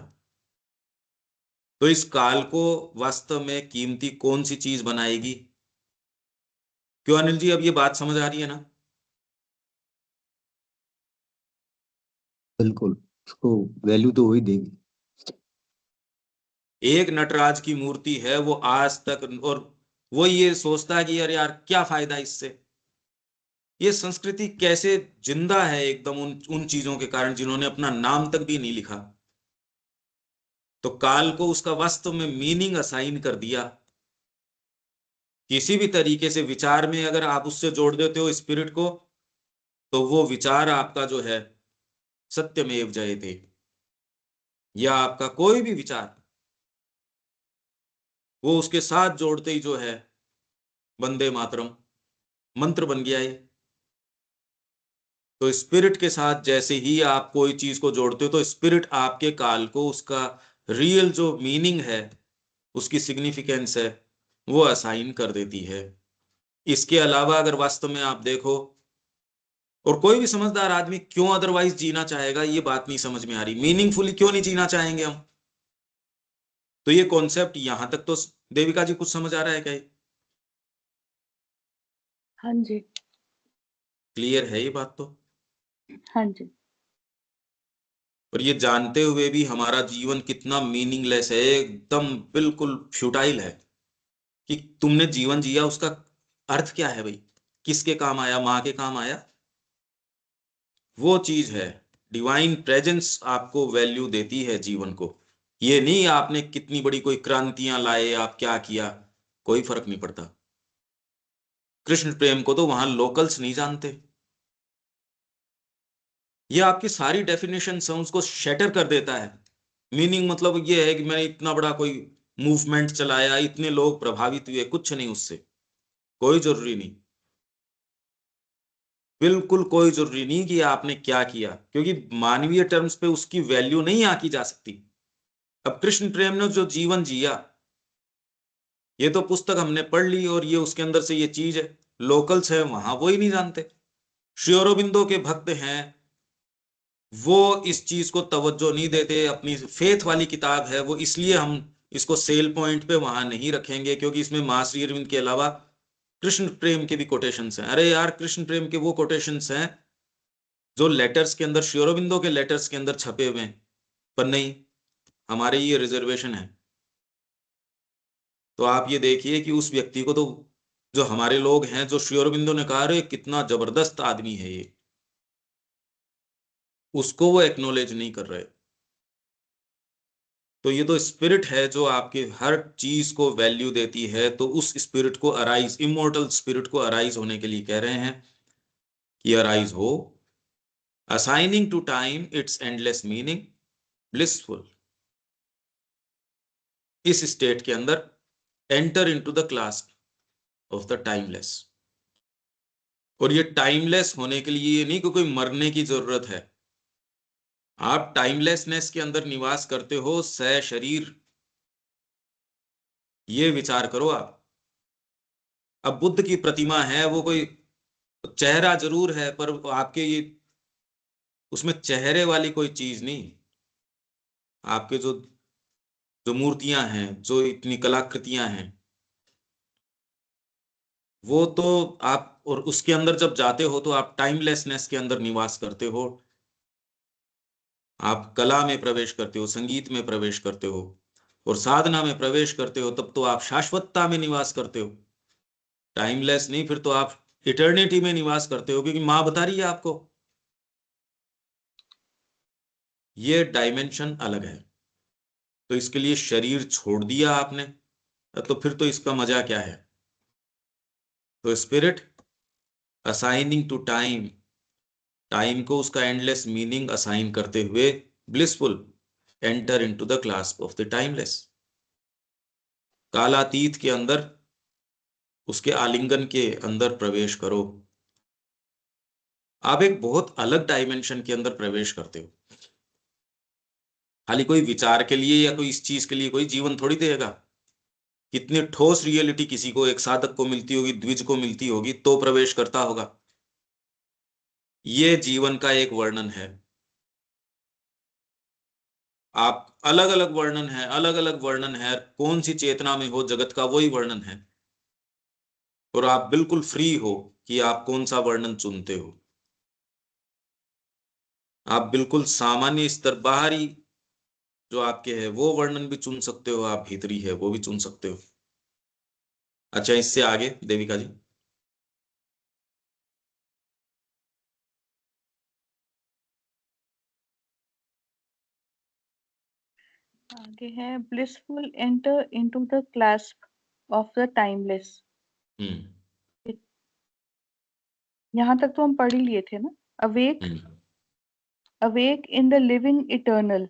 तो इस काल को वास्तव में कीमती कौन सी चीज बनाएगी? क्यों अनिल जी, अब ये बात समझ आ रही है ना? बिल्कुल, उसको वैल्यू तो वही देगी। एक नटराज की मूर्ति है, वो आज तक, और वो ये सोचता है कि यार यार क्या फायदा इससे। ये संस्कृति कैसे जिंदा है एकदम उन उन चीजों के कारण जिन्होंने अपना नाम तक भी नहीं लिखा। तो काल को उसका वास्तव में मीनिंग असाइन कर दिया। किसी भी तरीके से विचार में अगर आप उससे जोड़ देते हो स्पिरिट को, तो वो विचार आपका जो है सत्यमेव जयते, या आपका कोई भी विचार, वो उसके साथ जोड़ते ही जो है वंदे मातरम मंत्र बन गया है। तो स्पिरिट के साथ जैसे ही आप कोई चीज को जोड़ते हो, तो स्पिरिट आपके काल को उसका रियल जो मीनिंग है, उसकी सिग्निफिकेंस है, वो असाइन कर देती है। इसके अलावा अगर वास्तव में आप देखो, और कोई भी समझदार आदमी क्यों अदरवाइज जीना चाहेगा, ये बात नहीं समझ में आ रही। मीनिंगफुली क्यों नहीं जीना चाहेंगे हम? तो ये कॉन्सेप्ट यहां तक तो देविका जी कुछ समझ आ रहा है क्या? हाँ जी। क्लियर है ये बात तो? हाँ जी। और ये जानते हुए भी हमारा जीवन कितना मीनिंगलेस है, एकदम बिल्कुल फ्यूटाइल है, कि तुमने जीवन जिया उसका अर्थ क्या है भाई? किसके काम आया? माँ के काम आया? वो चीज है, डिवाइन प्रेजेंस आपको वैल्यू देती है जीवन को। ये नहीं आपने कितनी बड़ी कोई क्रांतियां लाए, आप क्या किया, कोई फर्क नहीं पड़ता। कृष्ण प्रेम को तो वहां लोकल्स नहीं जानते। ये आपकी सारी डेफिनेशन है उसको शैटर कर देता है। मीनिंग मतलब ये है कि मैंने इतना बड़ा कोई मूवमेंट चलाया, इतने लोग प्रभावित हुए, कुछ नहीं उससे, कोई जरूरी नहीं, बिल्कुल कोई जरूरी नहीं कि आपने क्या किया, क्योंकि मानवीय टर्म्स पे उसकी वैल्यू नहीं आकी जा सकती। अब कृष्ण प्रेम ने जो जीवन जिया, ये तो पुस्तक हमने पढ़ ली और ये उसके अंदर से ये चीज है, लोकल्स है वहां वो ही नहीं जानते। श्री अरबिंदो के भक्त हैं, वो इस चीज को तवज्जो नहीं देते, अपनी फेथ वाली किताब है वो, इसलिए हम इसको सेल पॉइंट पे वहां नहीं रखेंगे, क्योंकि इसमें मां श्री अरविंद के अलावा कृष्ण प्रेम के भी कोटेशंस हैं। अरे यार, कृष्ण प्रेम के वो कोटेशंस हैं जो लेटर्स के अंदर, श्री अरबिंदो के लेटर्स के अंदर छपे हुए हैं, पर नहीं, हमारे ये रिजर्वेशन है। तो आप ये देखिए कि उस व्यक्ति को तो, जो हमारे लोग हैं, जो श्री अरबिंदो ने कहा रे कितना जबरदस्त आदमी है ये, उसको वो एक्नोलेज नहीं कर रहे। तो ये तो स्पिरिट है जो आपके हर चीज को वैल्यू देती है, तो उस स्पिरिट को अराइज, इमोर्टल स्पिरिट को अराइज होने के लिए कह रहे हैं कि अराइज हो, assigning to time its endless meaning, blissful. इस स्टेट के अंदर enter into the class of the timeless. और ये टाइमलेस होने के लिए ये नहीं कि कोई मरने की जरूरत है, आप टाइमलेसनेस के अंदर निवास करते हो सह शरीर, ये विचार करो आप। अब बुद्ध की प्रतिमा है, वो कोई चेहरा जरूर है, पर आपके ये उसमें चेहरे वाली कोई चीज नहीं। आपके जो जो मूर्तियां हैं, जो इतनी कलाकृतियां हैं, वो तो आप, और उसके अंदर जब जाते हो तो आप टाइमलेसनेस के अंदर निवास करते हो, आप कला में प्रवेश करते हो, संगीत में प्रवेश करते हो, और साधना में प्रवेश करते हो, तब तो आप शाश्वतता में निवास करते हो। टाइमलेस नहीं, फिर तो आप इटर्निटी में निवास करते हो, क्योंकि माँ बता रही है आपको ये डायमेंशन अलग है। तो इसके लिए शरीर छोड़ दिया आपने, तो फिर तो इसका मजा क्या है? तो spirit assigning to time, time को उसका एंडलेस मीनिंग असाइन करते हुए, blissful, enter into the class of the timeless, कालातीत के अंदर, उसके आलिंगन के अंदर प्रवेश करो। आप एक बहुत अलग डायमेंशन के अंदर प्रवेश करते हो। खाली कोई विचार के लिए या कोई इस चीज के लिए कोई जीवन थोड़ी देगा। कितनी ठोस रियलिटी किसी को, एक साधक को मिलती होगी, द्विज को मिलती होगी, तो प्रवेश करता होगा। ये जीवन का एक वर्णन है। आप अलग अलग वर्णन है, अलग अलग वर्णन है, कौन सी चेतना में हो जगत का, वही वर्णन है। और आप बिल्कुल फ्री हो कि आप कौन सा वर्णन चुनते हो। आप बिल्कुल सामान्य स्तर, बाहरी जो आपके है वो वर्णन भी चुन सकते हो, आप भीतरी है वो भी चुन सकते हो। अच्छा, इससे आगे देविका जी। आगे है blissful enter into the clasp of the timeless। हम्म। यहाँ तक तो हम पढ़ ही लिए थे ना। awake hmm. awake in the living eternal,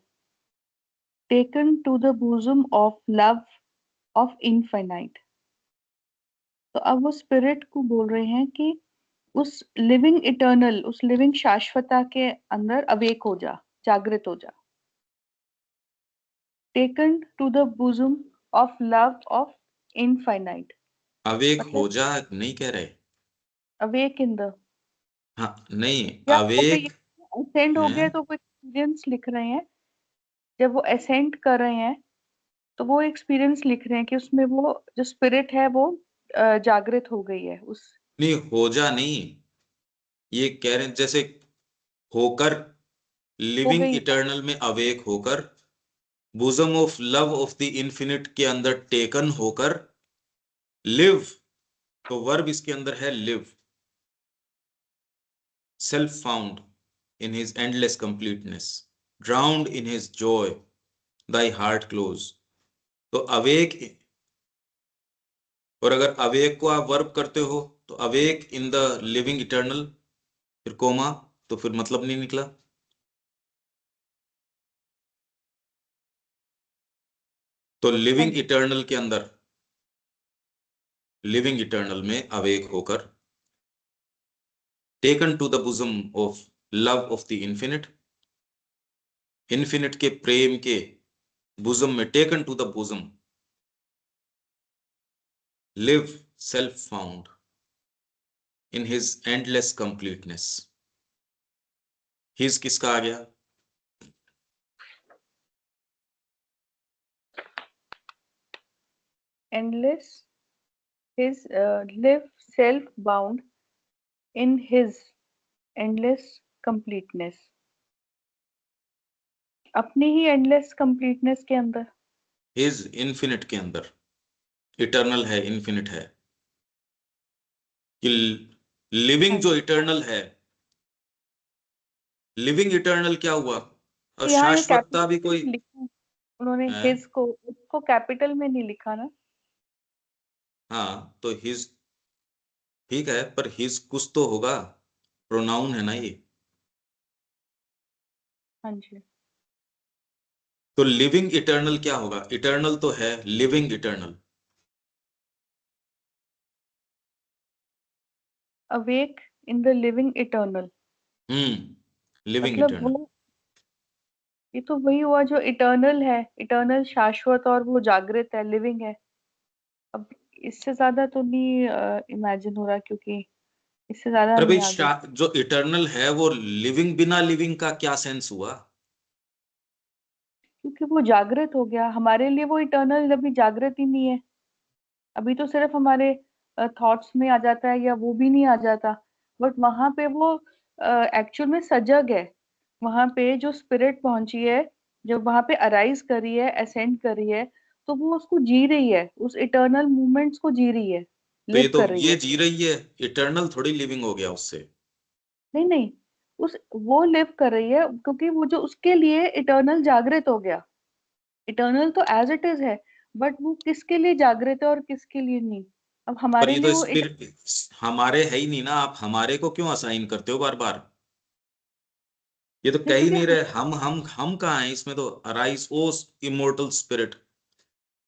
taken to the bosom of love of infinite। तो अब वो स्पिरिट को बोल रहे हैं कि उस लिविंग इटर्नल, उस लिविंग शाश्वता के अंदर अवेक हो जा, जागृत हो जा। Taken to the bosom of love of infinite, awake हो मतलब जा नहीं कह रहे। अवेक इन द, हाँ नहीं, या ऐसे अवेक असेंड हो है। गया तो वो एक्सपीरियंस लिख रहे हैं। जब वो असेंड कर रहे हैं तो वो एक्सपीरियंस लिख रहे हैं कि उसमें वो जो स्पिरिट है वो जागृत हो गई है उस। नहीं, हो जा नहीं, ये कह रहे हैं जैसे होकर लिविंग गई। इटर्नल में अवेक होकर, bosom of love of the infinite के अंदर टेकन होकर, लिव, तो वर्ब इसके अंदर है live, self found in his endless completeness, ड्राउन्ड in his Joy, thy heart close. तो अवेक, और अगर अवेक को आप वर्ब करते हो तो awake in the living eternal, फिर कोमा, तो फिर मतलब नहीं निकला। तो लिविंग इटर्नल के अंदर, लिविंग इटर्नल में अवेक होकर, taken to the bosom of love of the infinite, infinite के प्रेम के बुजम में, taken to the bosom, live self found in his endless completeness. His किसका आ गया? endless, his live self bound in his endless completeness, अपनी ही endless completeness के अंदर। हिज इन्फिनिट के अंदर, इटर्नल है, इन्फिनिट है, कि लिविंग जो इटर्नल है, लिविंग इटर्नल क्या हुआ? और यहाँ ये शाश्वतता भी कोई कैपिटल लिखा उन्होंने, है? his को उसको कैपिटल में नहीं लिखा ना। हाँ, तो हिज ठीक है, पर हिज कुछ तो होगा, प्रोनाउन है ना ये। हाँ जी। तो लिविंग इटर्नल क्या होगा? इटर्नल तो है, living eternal. awake in the living eternal, living मतलब इटर्नल। वो, ये तो वही हुआ जो इटर्नल है, इटर्नल शाश्वत, और वो जागृत है, लिविंग है। अब इससे ज्यादा तो नहीं इमेजिन हो रहा, क्योंकि इससे ज्यादा अरे नहीं भाई, आगे। जो इटर्नल है वो लिविंग, बिना लिविंग का क्या सेंस हुआ? क्योंकि वो जागृत हो गया, हमारे लिए वो इटर्नल अभी जागृत ही नहीं है। अभी तो सिर्फ हमारे थॉट्स में आ जाता है, या वो भी नहीं आ जाता। बट वहां पे वो एक्चुअल में सजग है। वहां पे जो स्पिरिट पहुंची है, जब वहां पे अराइज कर रही है, असेंड कर रही है, तो वो उसको जी रही है, उस इटर्नल मूवमेंट्स को जी रही है, तो ये लिव तो कर रही ये है। जी रही है, इटर्नल थोड़ी लिविंग हो गया उससे। नहीं नहीं, उस वो लिव कर रही है, क्योंकि वो जो उसके लिए इटर्नल जागृत हो गया। इटर्नल तो एज इट इज है, बट वो किसके लिए जागृत है और किसके लिए नहीं। अब पर हमारे ये लिए तो वो स्पिरिट हमारे है ही नहीं ना, आप हमारे को क्यों असाइन करते हो बार बार? ये तो कह ही क्योंकि नहीं रहे, हम कहाँ हैं इसमें? तो अराइज ओ इमोर्टल स्पिरिट।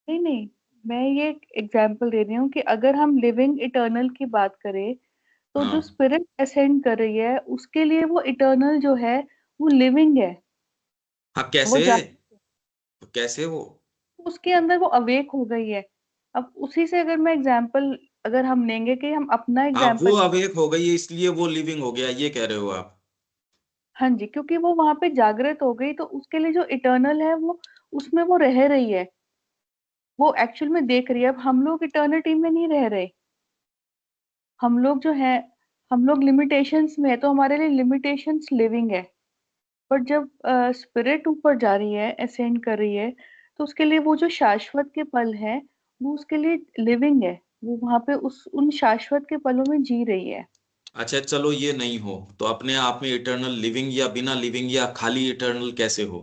नहीं नहीं, मैं ये एग्जांपल दे रही हूँ कि अगर हम लिविंग इटर्नल की बात करें, तो जो हाँ स्पिरिट असेंड कर रही है, उसके लिए वो इटर्नल जो है, वो लिविंग है। हाँ, वो कैसे? जा कैसे वो? उसके अंदर वो अवेक हो गई है। अब उसी से अगर मैं एग्जांपल, अगर हम लेंगे कि हम अपना हाँ, वो एग्जांपल, अवेक हो गई है इसलिए वो लिविंग हो गया, ये कह रहे हो आप? हाँ जी, क्योंकि वो वहां पे जागृत हो गई, तो उसके लिए जो इटर्नल है, वो उसमें वो रह रही है, वो एक्चुअल में देख रही है। अब हम लोग इटर्निटी में नहीं रह रहे, हम लोग जो है, हम लोग लिमिटेशंस में है, तो हमारे लिए लिमिटेशंस लिविंग है। बट जब स्पिरिट ऊपर जा रही है, असेंड कर रही है, तो उसके लिए वो जो शाश्वत के पल है, वो उसके लिए लिविंग है। वो वहां पे उस उन शाश्वत के पलों में जी रही है। अच्छा, चलो ये नहीं हो तो अपने आप में इटर्नल लिविंग या बिना लिविंग या खाली इटर्नल कैसे हो?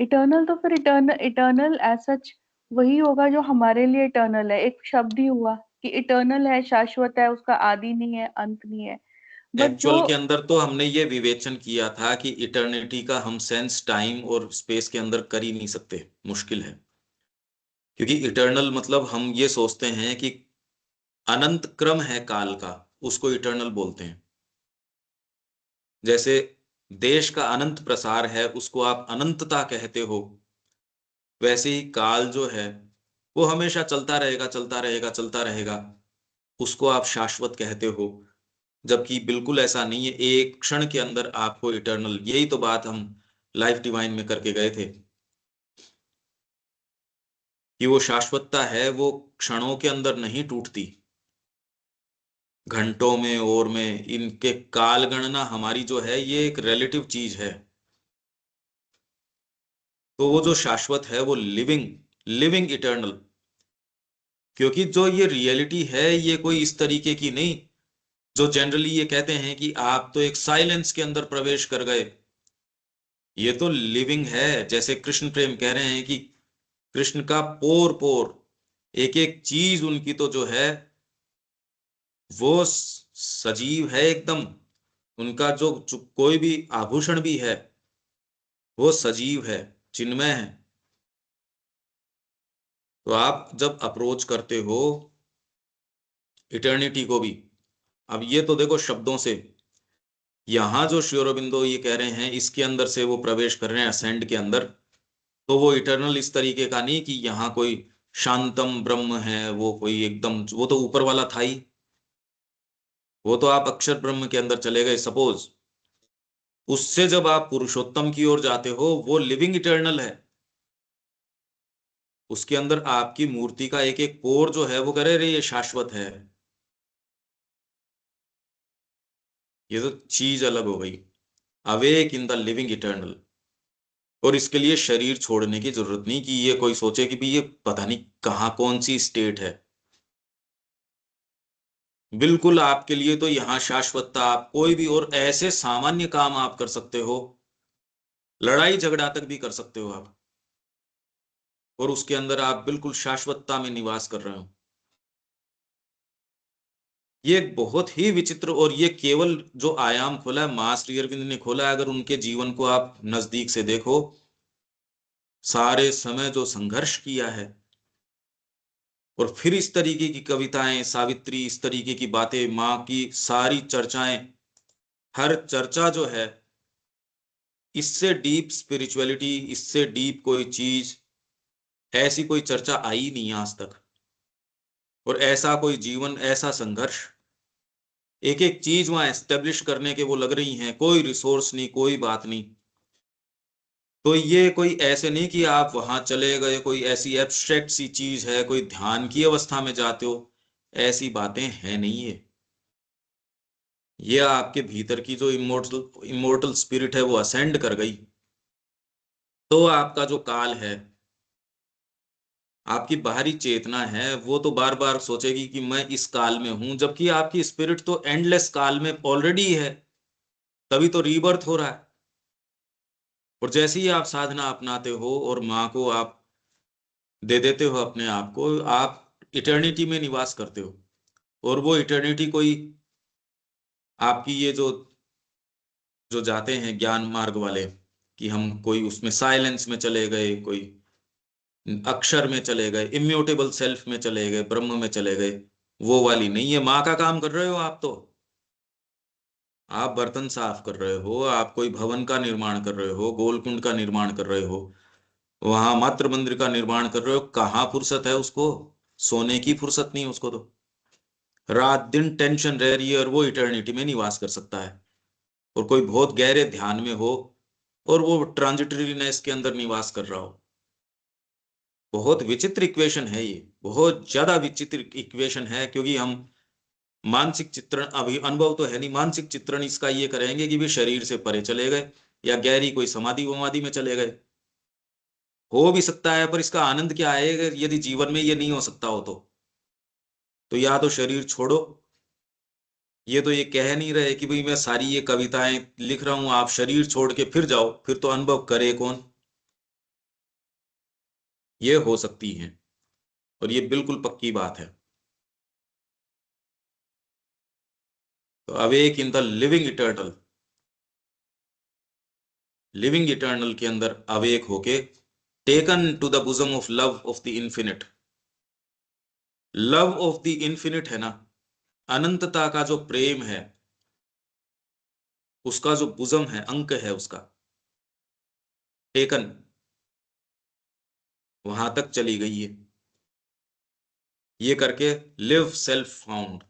इटर्नल तो फिर इटर्नल, इटर्नल एज सच वही होगा जो हमारे लिए इटर्नल है। एक शब्द ही हुआ कि इटर्नल है, शाश्वत है, उसका आदि नहीं है, अंत नहीं है। बट जो, एक्चुअल के अंदर तो हमने ये विवेचन किया था कि इटर्निटी का हम सेंस टाइम और स्पेस के अंदर कर ही नहीं सकते, मुश्किल है। क्योंकि इटर्नल मतलब हम ये सोचते हैं कि अनंत क्रम है काल का, उसको इटर्नल बोलते हैं। जैसे देश का अनंत प्रसार है, उसको आप अनंतता कहते हो, वैसे ही काल जो है वो हमेशा चलता रहेगा, चलता रहेगा, चलता रहेगा, उसको आप शाश्वत कहते हो। जबकि बिल्कुल ऐसा नहीं है, एक क्षण के अंदर आपको इटर्नल, यही तो बात हम लाइफ डिवाइन में करके गए थे, कि वो शाश्वतता है, वो क्षणों के अंदर नहीं टूटती। घंटों में और में, इनके काल गणना हमारी जो है ये एक रिलेटिव चीज है। तो वो जो शाश्वत है वो लिविंग, लिविंग इटर्नल, क्योंकि जो ये रियलिटी है ये कोई इस तरीके की नहीं जो जनरली ये कहते हैं कि आप तो एक साइलेंस के अंदर प्रवेश कर गए। ये तो लिविंग है, जैसे कृष्ण प्रेम कह रहे हैं कि कृष्ण का पोर पोर, एक एक चीज उनकी तो जो है वो सजीव है एकदम। उनका जो कोई भी आभूषण भी है वो सजीव है, चिन्मय है। तो आप जब अप्रोच करते हो इटर्निटी को भी, अब ये तो देखो शब्दों से, यहां जो श्री अरबिंदो ये कह रहे हैं इसके अंदर से वो प्रवेश कर रहे हैं असेंड के अंदर, तो वो इटर्नल इस तरीके का नहीं कि यहाँ कोई शांतम ब्रह्म है, वो कोई एकदम, वो तो ऊपर वाला था ही। वो तो आप अक्षर ब्रह्म के अंदर चले गए सपोज, उससे जब आप पुरुषोत्तम की ओर जाते हो वो लिविंग इटर्नल है। उसके अंदर आपकी मूर्ति का एक एक पोर जो है वो कह रहे ये शाश्वत है। ये तो चीज अलग हो गई, awake in the living eternal. और इसके लिए शरीर छोड़ने की जरूरत नहीं कि ये कोई सोचे कि भी ये पता नहीं कहाँ कौन सी स्टेट है। बिल्कुल आपके लिए तो यहाँ शाश्वतता, आप कोई भी और ऐसे सामान्य काम आप कर सकते हो, लड़ाई झगड़ा तक भी कर सकते हो आप, और उसके अंदर आप बिल्कुल शाश्वतता में निवास कर रहे हो। ये एक बहुत ही विचित्र, और ये केवल जो आयाम खोला है मां श्री अरविंद ने खोला है। अगर उनके जीवन को आप नजदीक से देखो, सारे समय जो संघर्ष किया है, और फिर इस तरीके की कविताएं, सावित्री, इस तरीके की बातें, माँ की सारी चर्चाएं, हर चर्चा जो है, इससे डीप स्पिरिचुअलिटी, इससे डीप कोई चीज, ऐसी कोई चर्चा आई नहीं आज तक। और ऐसा कोई जीवन, ऐसा संघर्ष, एक एक चीज वहां एस्टेब्लिश करने के वो लग रही हैं, कोई रिसोर्स नहीं, कोई बात नहीं। तो ये कोई ऐसे नहीं कि आप वहां चले गए, कोई ऐसी एब्स्ट्रैक्ट सी चीज है, कोई ध्यान की अवस्था में जाते हो, ऐसी बातें हैं नहीं। ये आपके भीतर की जो इमोर्टल इमोर्टल स्पिरिट है वो असेंड कर गई, तो आपका जो काल है, आपकी बाहरी चेतना है, वो तो बार बार सोचेगी कि मैं इस काल में हूं, जबकि आपकी स्पिरिट तो एंडलेस काल में ऑलरेडी है। तभी तो रीबर्थ हो रहा है। और जैसे ही आप साधना अपनाते हो और माँ को आप दे देते हो अपने आप को, आप इटर्निटी में निवास करते हो। और वो इटर्निटी कोई आपकी ये जो जो जाते हैं ज्ञान मार्ग वाले, कि हम कोई उसमें साइलेंस में चले गए, कोई अक्षर में चले गए, इम्यूटेबल सेल्फ में चले गए, ब्रह्म में चले गए, वो वाली नहीं है। माँ का काम कर रहे हो आप तो, आप बर्तन साफ कर रहे हो, आप कोई भवन का निर्माण कर रहे हो, गोलकुंड का निर्माण कर रहे हो, वहां मातृ मंदिर का निर्माण कर रहे हो, कहाँ फुर्सत है उसको, सोने की फुर्सत नहीं उसको तो, रात दिन टेंशन रह रही है, और वो इटर्निटी में निवास कर सकता है। और कोई बहुत गहरे ध्यान में हो और वो ट्रांजिटरीनेस के अंदर निवास कर रहा हो। बहुत विचित्र इक्वेशन है ये, बहुत ज्यादा विचित्र इक्वेशन है, क्योंकि हम मानसिक चित्रण, अभी अनुभव तो है नहीं, मानसिक चित्रण इसका ये करेंगे कि भी शरीर से परे चले गए या गहरी कोई समाधि वमाधि में चले गए। हो भी सकता है, पर इसका आनंद क्या है यदि जीवन में ये नहीं हो सकता हो तो या तो शरीर छोड़ो। ये तो ये कह नहीं रहे कि भाई मैं सारी ये कविताएं लिख रहा हूं, आप शरीर छोड़ के फिर जाओ, फिर तो अनुभव करे कौन। ये हो सकती है, और ये बिल्कुल पक्की बात है। तो awake in the living eternal, living eternal के अंदर अवेक होके taken to the bosom of love of the infinite. Love of the infinite है ना, अनंतता का जो प्रेम है, उसका जो बुजम है, अंक है उसका, टेकन, वहां तक चली गई है। ये करके लिव सेल्फ फाउंड,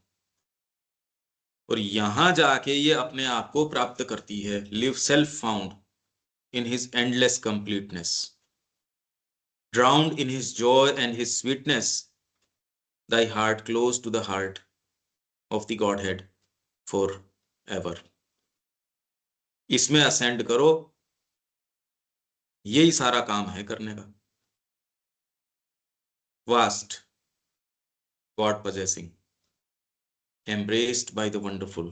और यहां जाके ये अपने आप को प्राप्त करती है, live self found in his endless completeness, ड्राउन्ड in his Joy and his sweetness, thy heart close to the heart, of the Godhead forever. इसमें असेंड करो, यही सारा काम है करने का. Vast, God possessing, embraced by the wonderful,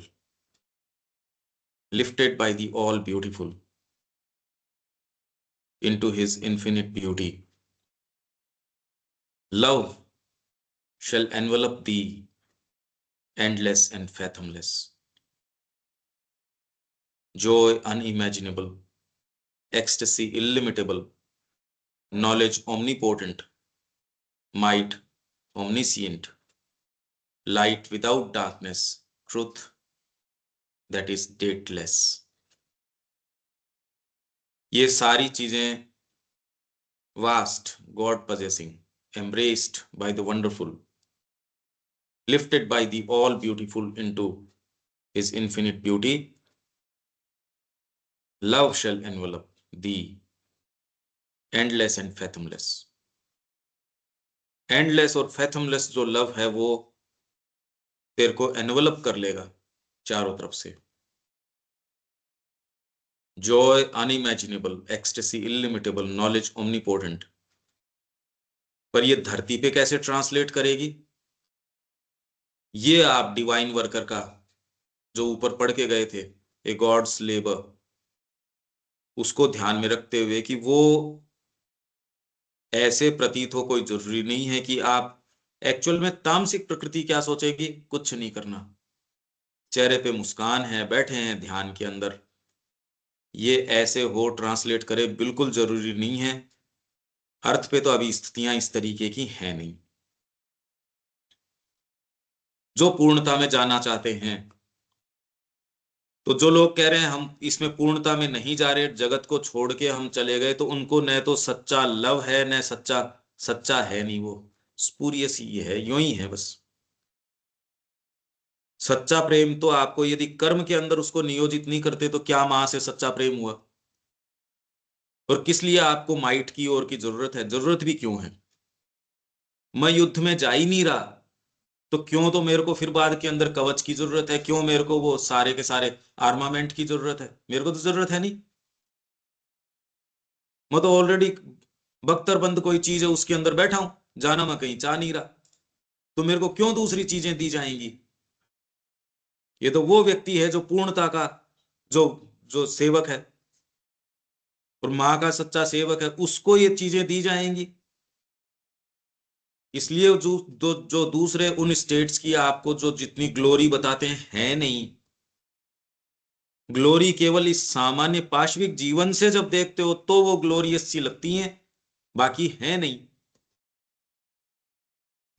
lifted by the all beautiful into his infinite beauty. Love shall envelop thee, endless and fathomless. Joy unimaginable, ecstasy illimitable, knowledge omnipotent, might omniscient, light without darkness, truth that is dateless. ये सारी चीजें vast, God possessing, embraced by the wonderful, lifted by the all beautiful into his infinite beauty. Love shall envelop thee, endless and fathomless. Endless और फैथमलेस जो love है वो तेरे को envelope कर लेगा चारों तरफ से. Joy unimaginable, ecstasy illimitable, knowledge omnipotent. पर ये धरती पे कैसे ट्रांसलेट करेगी? ये आप डिवाइन वर्कर का जो ऊपर पढ़ के गए थे, ए गॉड्स लेबर, उसको ध्यान में रखते हुए कि वो ऐसे प्रतीत हो, कोई जरूरी नहीं है कि आप एक्चुअल में तामसिक प्रकृति क्या सोचेगी, कुछ नहीं करना, चेहरे पे मुस्कान है, बैठे हैं ध्यान के अंदर, ये ऐसे हो ट्रांसलेट करे, बिल्कुल जरूरी नहीं है. अर्थ पे तो अभी स्थितियां इस तरीके की हैं नहीं. जो पूर्णता में जाना चाहते हैं, तो जो लोग कह रहे हैं हम इसमें पूर्णता में नहीं जा रहे, जगत को छोड़ के हम चले गए, तो उनको न तो सच्चा लव है, न सच्चा है नहीं, वो स्पूरियस ही है, यूं ही है बस. सच्चा प्रेम तो आपको यदि कर्म के अंदर उसको नियोजित नहीं करते तो क्या मां से सच्चा प्रेम हुआ? और किस लिए आपको माइट की ओर की जरूरत है? जरूरत भी क्यों है? मैं युद्ध में जा ही नहीं रहा, तो क्यों तो मेरे को फिर बाद के अंदर कवच की जरूरत है? क्यों मेरे को वो सारे के सारे आर्मामेंट की जरूरत है? मेरे को तो जरूरत है नहीं. मैं तो ऑलरेडी बख्तरबंद कोई चीज है उसके अंदर बैठा हूं, जाना मैं कहीं चाह नहीं रहा, तो मेरे को क्यों दूसरी चीजें दी जाएंगी? ये तो वो व्यक्ति है जो पूर्णता का जो जो सेवक है और मां का सच्चा सेवक है, उसको ये चीजें दी जाएंगी. इसलिए जो दूसरे उन स्टेट्स की आपको जो जितनी ग्लोरी बताते हैं नहीं. ग्लोरी केवल इस सामान्य पाश्विक जीवन से जब देखते हो तो वो ग्लोरियस सी लगती हैं, बाकी है नहीं.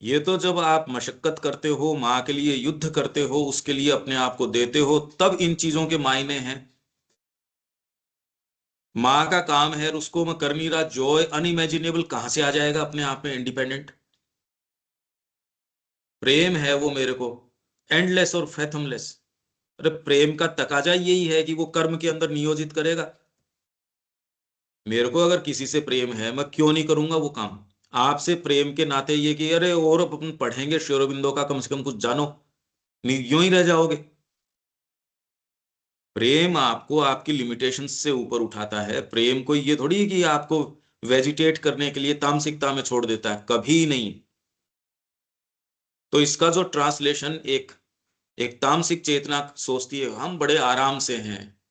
ये तो जब आप मशक्कत करते हो, मां के लिए युद्ध करते हो, उसके लिए अपने आप को देते हो, तब इन चीजों के मायने हैं. मां का काम है, उसको मैं कर नहीं रहा, जॉय अनइमेजिनेबल कहां से आ जाएगा अपने आप में इंडिपेंडेंट? प्रेम है वो मेरे को, एंडलेस और फैथमलेस. अरे प्रेम का तकाजा यही है कि वो कर्म के अंदर नियोजित करेगा. मेरे को अगर किसी से प्रेम है, मैं क्यों नहीं करूंगा वो काम? आपसे प्रेम के नाते ये कि अरे और अपन पढ़ेंगे श्री अरबिंदो का, कम से कम कुछ जानो, नहीं यूं ही रह जाओगे. प्रेम आपको आपकी लिमिटेशंस से ऊपर उठाता है. प्रेम को ये थोड़ी कि आपको वेजिटेट करने के लिए तामसिकता में छोड़ देता है, कभी नहीं. तो इसका जो ट्रांसलेशन एक तामसिक चेतना सोचती है हम बड़े आराम से हैं,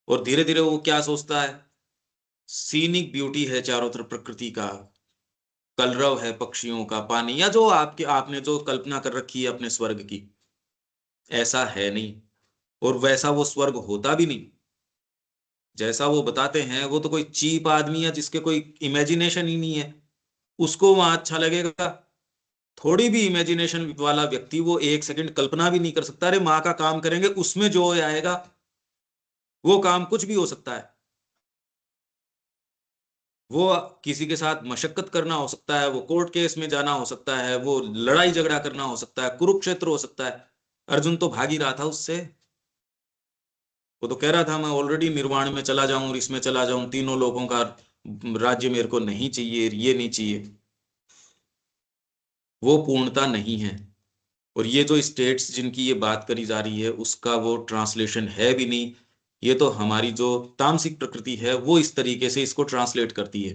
और धीरे धीरे वो क्या सोचता है, सीनिक ब्यूटी है चारों तरफ प्रकृति का, कलरव है पक्षियों का, पानी, या जो आपने जो कल्पना कर रखी है अपने स्वर्ग की, ऐसा है नहीं. और वैसा वो स्वर्ग होता भी नहीं. जैसा वो बताते हैं, वो तो कोई चीप आदमी है जिसके कोई इमेजिनेशन ही नहीं है, उसको वहां अच्छा लगेगा. थोड़ी भी इमेजिनेशन वाला व्यक्ति वो एक सेकंड कल्पना भी नहीं कर सकता, अरे माँ का काम करेंगे उसमें जो आएगा वो काम कुछ भी हो सकता है. वो किसी के साथ मशक्कत करना हो सकता है, वो कोर्ट केस में जाना हो सकता है, वो लड़ाई झगड़ा करना हो सकता है, कुरुक्षेत्र हो सकता है. अर्जुन तो भाग ही रहा था उससे. वो तो कह रहा था मैं ऑलरेडी निर्वाण में चला जाऊं और इसमें चला जाऊं, तीनों लोगों का राज्य मेरे को नहीं चाहिए, ये नहीं चाहिए. वो पूर्णता नहीं है. और ये जो स्टेट्स जिनकी ये बात करी जा रही है उसका वो ट्रांसलेशन है भी नहीं, ये तो हमारी जो तामसिक प्रकृति है वो इस तरीके से इसको ट्रांसलेट करती है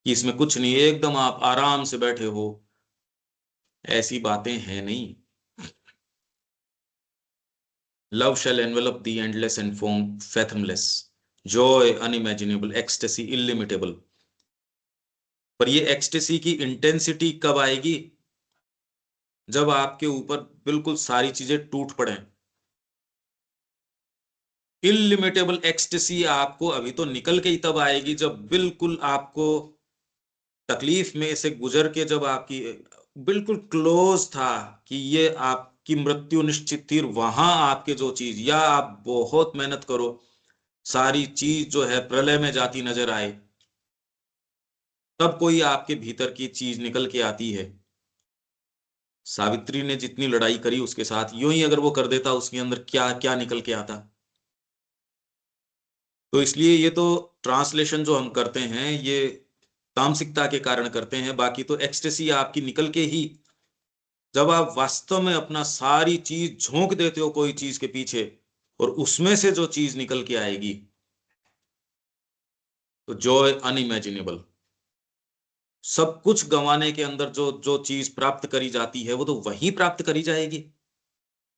कि इसमें कुछ नहीं है, एकदम आप आराम से बैठे हो। ऐसी बातें हैं नहीं। Love shall envelop the endless and form fathomless, joy unimaginable, ecstasy illimitable. पर ये एक्सटेसी की इंटेंसिटी कब आएगी? जब आपके ऊपर बिल्कुल सारी चीजें टूट पड़े। इलिमिटेबल एक्सटेसी आपको अभी तो निकल के ही तब आएगी जब बिल्कुल आपको तकलीफ में से गुजर के, जब आपकी बिल्कुल क्लोज था कि ये आपकी मृत्यु निश्चित थी, वहां आपके जो चीज, या आप बहुत मेहनत करो सारी चीज जो है प्रलय में जाती नजर आए, तब कोई आपके भीतर की चीज निकल के आती है। सावित्री ने जितनी लड़ाई करी उसके साथ, यूं ही अगर वो कर देता उसके अंदर क्या क्या निकल के आता। तो इसलिए ये तो ट्रांसलेशन जो हम करते हैं ये तामसिकता के कारण करते हैं, बाकी तो एक्सटेसी आपकी निकल के ही, जब आप वास्तव में अपना सारी चीज झोंक देते हो कोई चीज के पीछे और उसमें से जो चीज निकल के आएगी, तो जॉय अनइमेजिनेबल। सब कुछ गंवाने के अंदर जो जो चीज प्राप्त करी जाती है वो तो वही प्राप्त करी जाएगी।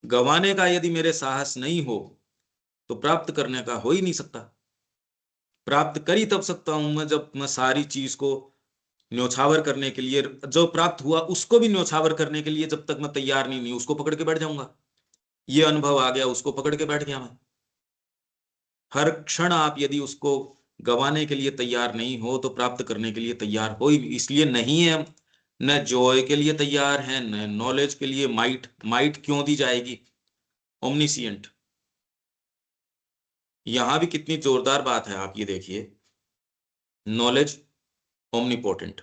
गंवाने का यदि मेरे साहस नहीं हो तो प्राप्त करने का हो ही नहीं सकता। प्राप्त कर ही तब सकता हूं मैं जब मैं सारी चीज को न्योछावर करने के लिए, जो प्राप्त हुआ उसको भी न्योछावर करने के लिए जब तक मैं तैयार नहीं उसको पकड़ के बैठ जाऊंगा। ये अनुभव आ गया, उसको पकड़ के बैठ गया मैं। हर क्षण आप यदि उसको गंवाने के लिए तैयार नहीं हो तो प्राप्त करने के लिए तैयार हो ही नहीं। इसलिए नहीं है, न जॉय के लिए तैयार है न नॉलेज के लिए। माइट, माइट क्यों दी जाएगी? ओमनिसिएंट। यहां भी कितनी जोरदार बात है, आप ये देखिए। Knowledge omnipotent,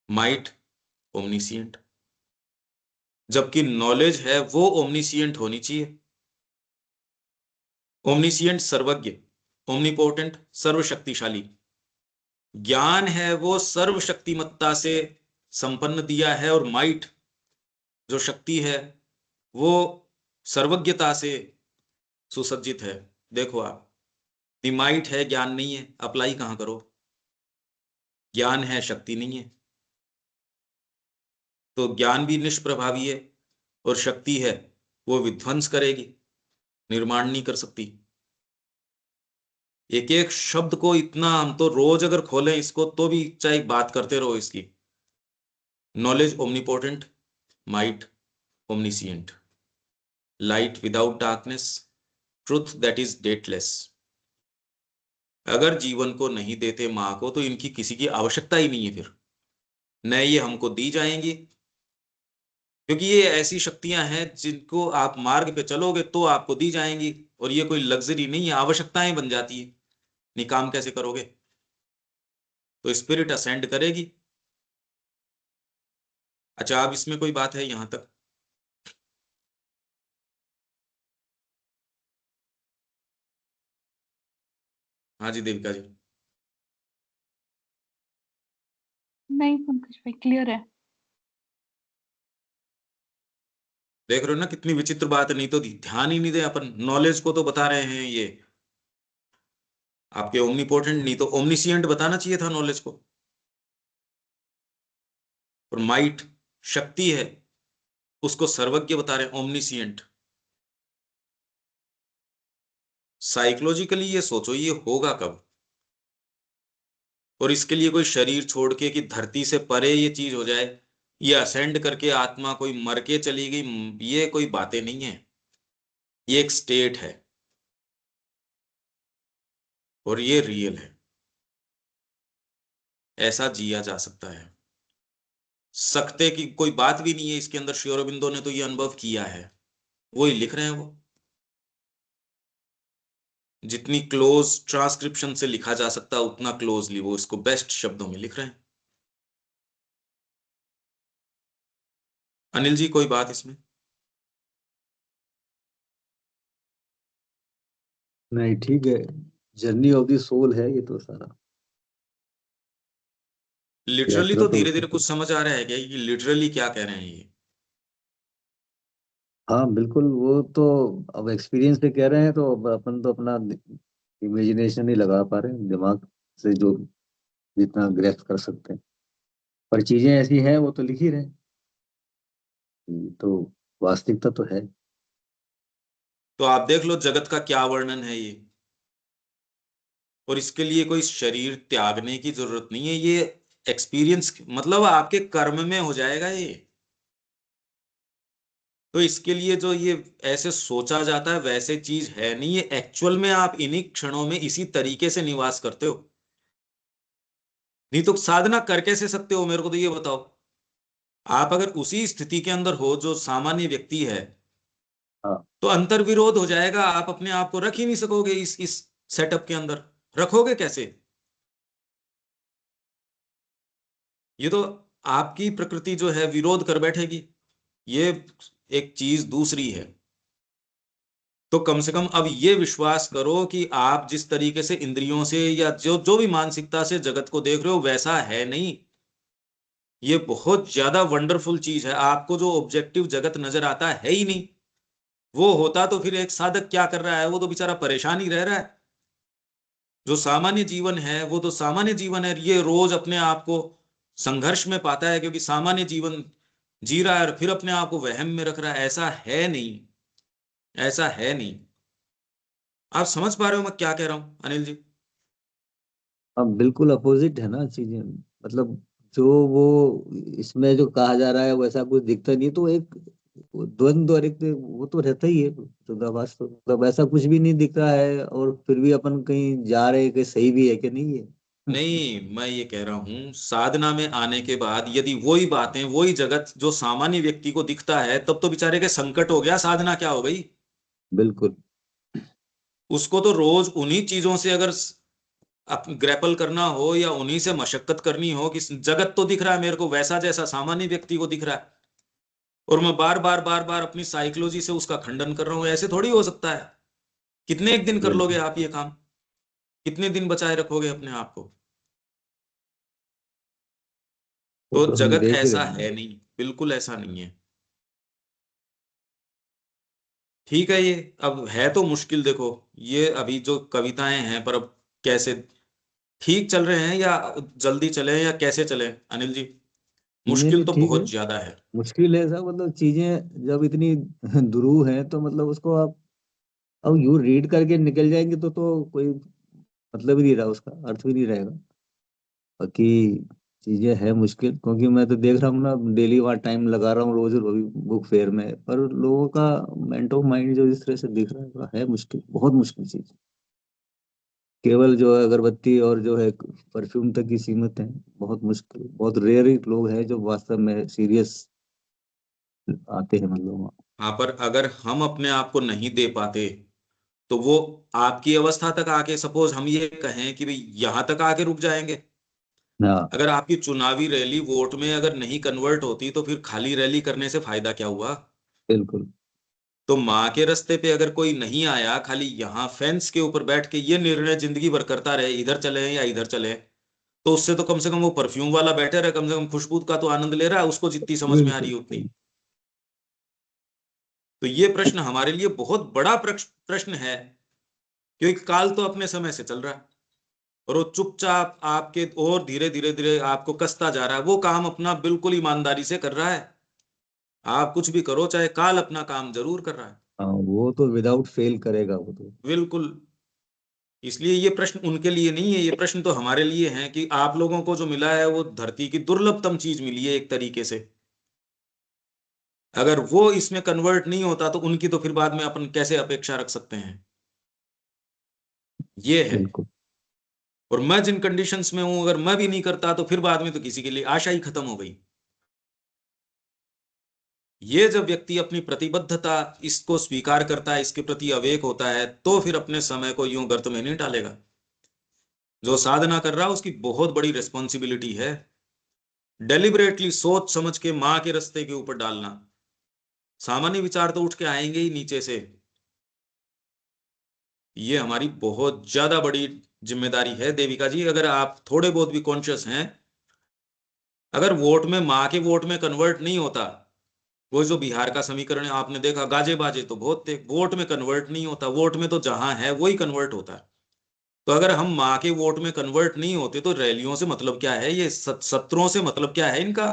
might omniscient. जबकि नॉलेज है वो ओमनिसिएंट होनी चाहिए। ओमनिसिएंट सर्वज्ञ, ओमनीपोटेंट सर्वशक्तिशाली। ज्ञान है वो सर्वशक्तिमत्ता से संपन्न दिया है, और माइट जो शक्ति है वो सर्वज्ञता से सुसज्जित है। देखो आप, माइट है, ज्ञान नहीं है, अप्लाई कहां करो? ज्ञान है, शक्ति नहीं है, तो ज्ञान भी निष्प्रभावी है, और शक्ति है वो विध्वंस करेगी, निर्माण नहीं कर सकती। एक एक शब्द को इतना, हम तो रोज अगर खोलें इसको तो भी चाहे बात करते रहो इसकी। Knowledge omnipotent, might omniscient, light without darkness, truth that is dateless. अगर जीवन को नहीं देते मां को तो इनकी किसी की आवश्यकता ही नहीं है फिर, न ये हमको दी जाएंगी, क्योंकि ये ऐसी शक्तियां हैं जिनको आप मार्ग पे चलोगे तो आपको दी जाएंगी, और ये कोई लग्जरी नहीं है, आवश्यकताएं बन जाती है। नहीं काम कैसे करोगे? तो स्पिरिट असेंड करेगी। अच्छा, अब इसमें कोई बात है यहां तक? हाँ जी देविका जी। नहीं पंकज भाई, क्लियर है। देख रहे हो ना कितनी विचित्र बात है, नहीं तो ध्यान ही नहीं दे अपन, नॉलेज को तो बता रहे हैं ये आपके ओमनीपोटेंट, नहीं तो ओमनिसिएंट बताना चाहिए था नॉलेज को। और माइट शक्ति है, उसको सर्वज्ञ बता रहे हैं, ओमनिसिएंट। साइकोलॉजिकली ये सोचो ये होगा कब? और इसके लिए कोई शरीर छोड़ के कि धरती से परे ये चीज हो जाए, ये असेंड करके आत्मा कोई मर के चली गई, ये कोई बातें नहीं है। ये एक स्टेट है और ये रियल है, ऐसा जिया जा सकता है। सकते की कोई बात भी नहीं है इसके अंदर। श्री अरबिंदो ने तो ये अनुभव किया है, वो ही लिख रहे हैं वो। जितनी क्लोज ट्रांसक्रिप्शन से लिखा जा सकता उतना क्लोजली वो इसको बेस्ट शब्दों में लिख रहे हैं। अनिल जी कोई बात इसमें? नहीं ठीक है, जर्नी ऑफ द सोल है ये तो सारा। लिटरली यात्रा तो तो धीरे धीरे कुछ समझ आ रहा है क्या कि लिटरली क्या कह रहे हैं ये? हाँ बिल्कुल, वो तो अब एक्सपीरियंस से कह रहे हैं, तो अब अपन तो अपना इमेजिनेशन ही लगा पा रहे हैं, दिमाग से जो जितना ग्रैस्प कर सकते हैं। पर चीजें ऐसी हैं, वो तो लिख ही रहे हैं। तो वास्तविकता तो है। तो आप देख लो जगत का क्या वर्णन है ये। और इसके लिए कोई शरीर त्यागने की जरूरत नहीं है, ये एक्सपीरियंस मतलब आपके कर्म में हो जाएगा ये। तो इसके लिए जो ये ऐसे सोचा जाता है वैसे चीज है नहीं, ये एक्चुअल में आप इन्हीं क्षणों में इसी तरीके से निवास करते हो। नहीं तो साधना कर कैसे सकते हो, मेरे को तो ये बताओ। आप अगर उसी स्थिति के अंदर हो जो सामान्य व्यक्ति है, हाँ तो अंतर विरोध हो जाएगा, आप अपने आप को रख ही नहीं सकोगे इस सेटअप के अंदर। रखोगे कैसे? ये तो आपकी प्रकृति जो है विरोध कर बैठेगी। ये एक चीज दूसरी है। तो कम से कम अब ये विश्वास करो कि आप जिस तरीके से इंद्रियों से या जो जो भी मानसिकता से जगत को देख रहे हो वैसा है नहीं। ये बहुत ज्यादा वंडरफुल चीज है, आपको जो ऑब्जेक्टिव जगत नजर आता है ही नहीं। वो होता तो फिर एक साधक क्या कर रहा है, वो तो बेचारा परेशान ही रह रहा है। जो सामान्य जीवन है वो तो सामान्य जीवन है, ये रोज अपने आप को संघर्ष में पाता है क्योंकि सामान्य जीवन जी रहा है और फिर अपने आप को वहम में रख रहा है। ऐसा है नहीं, ऐसा है नहीं। आप समझ पा रहे हो मैं क्या कह रहा हूं अनिल जी? अब बिल्कुल अपोजिट है ना चीजें, मतलब जो वो इसमें जो कहा जा रहा है वैसा कुछ दिखता नहीं, तो एक द्वंद्व और एक वो तो रहता ही है विरोधाभास, तो मतलब ऐसा कुछ भी नहीं दिख रहा है, और फिर भी अपन कहीं जा रहे हैं कि सही भी है कि नहीं है। नहीं, मैं ये कह रहा हूं साधना में आने के बाद यदि वही बातें वही जगत जो सामान्य व्यक्ति को दिखता है, तब तो बेचारे के संकट हो गया, साधना क्या हो गई। बिल्कुल उसको तो रोज उन्हीं चीजों से अगर ग्रैपल करना हो या उन्हीं से मशक्कत करनी हो कि जगत तो दिख रहा है मेरे को वैसा जैसा सामान्य व्यक्ति को दिख रहा है, और मैं बार बार बार बार अपनी साइकोलॉजी से उसका खंडन कर रहा हूं, ऐसे थोड़ी हो सकता है। कितने एक दिन कर लोगे बिल्कुल। आप ये काम? कितने दिन बचाए रखोगे अपने आप को? वो तो तो हम जगत देख ही रहे ऐसा हैं। है नहीं, बिल्कुल ऐसा नहीं है। ठीक है, ये अब है तो मुश्किल, देखो ये अभी जो कविताएं हैं पर अब कैसे ठीक चल रहे हैं या जल्दी चले या कैसे चले अनिल जी? नहीं मुश्किल नहीं, तो ठीक है। बहुत ज्यादा है। मुश्किल है सब, मतलब चीजें जब इतनी दुरूह हैं, तो मतलब उसको आप अब यू रीड करके निकल जाएंगे तो कोई मतलब ही नहीं रहा, उसका अर्थ भी नहीं रहेगा। बाकी चीजें है मुश्किल, क्योंकि मैं तो देख रहा हूँ ना, डेली वहाँ टाइम लगा रहा हूँ रोज बुक फेयर में, पर लोगों का मेंट ऑफ माइंड जो इस तरह से दिख रहा है, थोड़ा है मुश्किल, बहुत मुश्किल चीज। केवल जो है अगरबत्ती और जो है परफ्यूम तक ही सीमित है। बहुत मुश्किल, बहुत रेयर ही लोग हैं जो वास्तव में सीरियस आते हैं, मतलब वहाँ। हाँ, पर अगर हम अपने आप को नहीं दे पाते तो वो आपकी अवस्था तक आके सपोज हम ये कहें कि भाई यहां तक आके रुक जाएंगे। हाँ अगर आपकी चुनावी रैली वोट में अगर नहीं कन्वर्ट होती तो फिर खाली रैली करने से फायदा क्या हुआ? बिल्कुल तो माँ के रास्ते पे अगर कोई नहीं आया, खाली यहाँ फेंस के ऊपर बैठ के ये निर्णय जिंदगी भर करता रहे इधर चले या इधर चले, तो उससे तो कम से कम वो परफ्यूम वाला बैठे रहे, कम से कम खुशबू का तो आनंद ले रहा है, उसको जितनी समझ में आ रही बिल्कुल। है उतनी। तो ये प्रश्न हमारे लिए बहुत बड़ा प्रश्न है, क्योंकि काल तो अपने समय से चल रहा है और वो चुपचाप आपके और धीरे धीरे धीरे आपको कसता जा रहा है। वो काम अपना बिल्कुल ईमानदारी से कर रहा है। आप कुछ भी करो, चाहे काल अपना काम जरूर कर रहा है। हाँ वो तो विदाउट फेल करेगा वो तो। बिल्कुल। इसलिए ये प्रश्न उनके लिए नहीं है, ये प्रश्न तो हमारे लिए है कि आप लोगों को जो मिला है वो धरती की दुर्लभतम चीज मिली है एक तरीके से। अगर वो इसमें कन्वर्ट नहीं होता तो उनकी तो फिर बाद में अपन कैसे अपेक्षा रख सकते हैं? ये है। बिल्कुल और मैं जिन कंडीशंस में हूं, अगर मैं भी नहीं करता तो फिर बाद में तो किसी के लिए आशा ही खत्म हो गई। ये जब व्यक्ति अपनी प्रतिबद्धता इसको स्वीकार करता है, इसके प्रति अवेक होता है, तो फिर अपने समय को यूं गर्त में नहीं डालेगा। जो साधना कर रहा है उसकी बहुत बड़ी रिस्पॉन्सिबिलिटी है, डेलिबरेटली सोच समझ के माँ के रास्ते के ऊपर डालना। सामान्य विचार तो उठ के आएंगे ही नीचे से। ये हमारी बहुत ज्यादा बड़ी जिम्मेदारी है देविका जी, अगर आप थोड़े बहुत भी कॉन्शियस हैं। अगर वोट में माँ के वोट में कन्वर्ट नहीं होता वो जो बिहार का समीकरण है आपने देखा, गाजे बाजे तो बहुत थे, वोट में कन्वर्ट नहीं होता, वोट में तो जहां है वही कन्वर्ट होता है। तो अगर हम माँ के वोट में कन्वर्ट नहीं होते तो रैलियों से मतलब क्या है, ये सत्रों से मतलब क्या है इनका।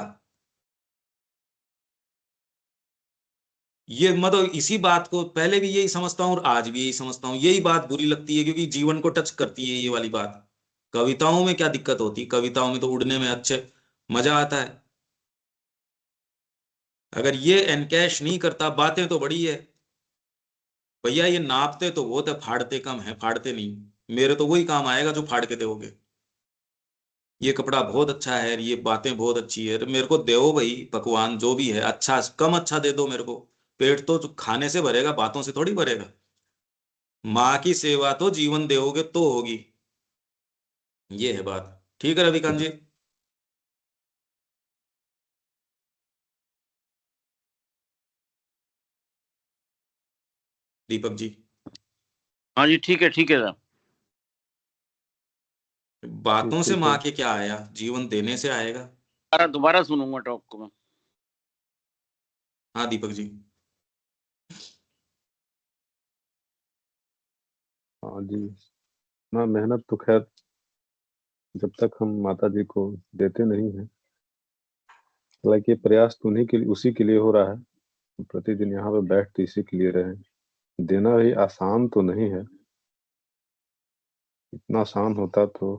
ये मतलब इसी बात को पहले भी यही समझता हूं और आज भी यही समझता हूं, यही बात बुरी लगती है क्योंकि जीवन को टच करती है ये वाली बात। कविताओं में क्या दिक्कत होती, कविताओं में तो उड़ने में अच्छे मजा आता है। अगर ये एनकैश नहीं करता, बातें तो बड़ी है भैया, ये नापते तो बहुत है, फाड़ते कम है, फाड़ते नहीं। मेरे तो वही काम आएगा जो फाड़ के दोगे। ये कपड़ा बहुत अच्छा है, ये बातें बहुत अच्छी है, मेरे को दो भाई, पकवान जो भी है अच्छा, कम अच्छा दे दो मेरे को। पेट तो खाने से भरेगा, बातों से थोड़ी भरेगा। माँ की सेवा तो जीवन दोगे तो होगी। ये है बात। ठीक है रविकांत जी। दीपक जी। हाँ जी, ठीक है सर। बातों से ठीक माँ है। के क्या आया, जीवन देने से आएगा। दोबारा सुनूंगा टॉक को मैं। हाँ दीपक जी। हाँ जी, ना मेहनत तो खैर जब तक हम माता जी को देते नहीं हैं, हालांकि ये प्रयास तो उन्हीं के लिए, उसी के लिए हो रहा है। प्रतिदिन यहाँ पे बैठ तो इसी के लिए रहे। देना भी आसान तो नहीं है, इतना आसान होता तो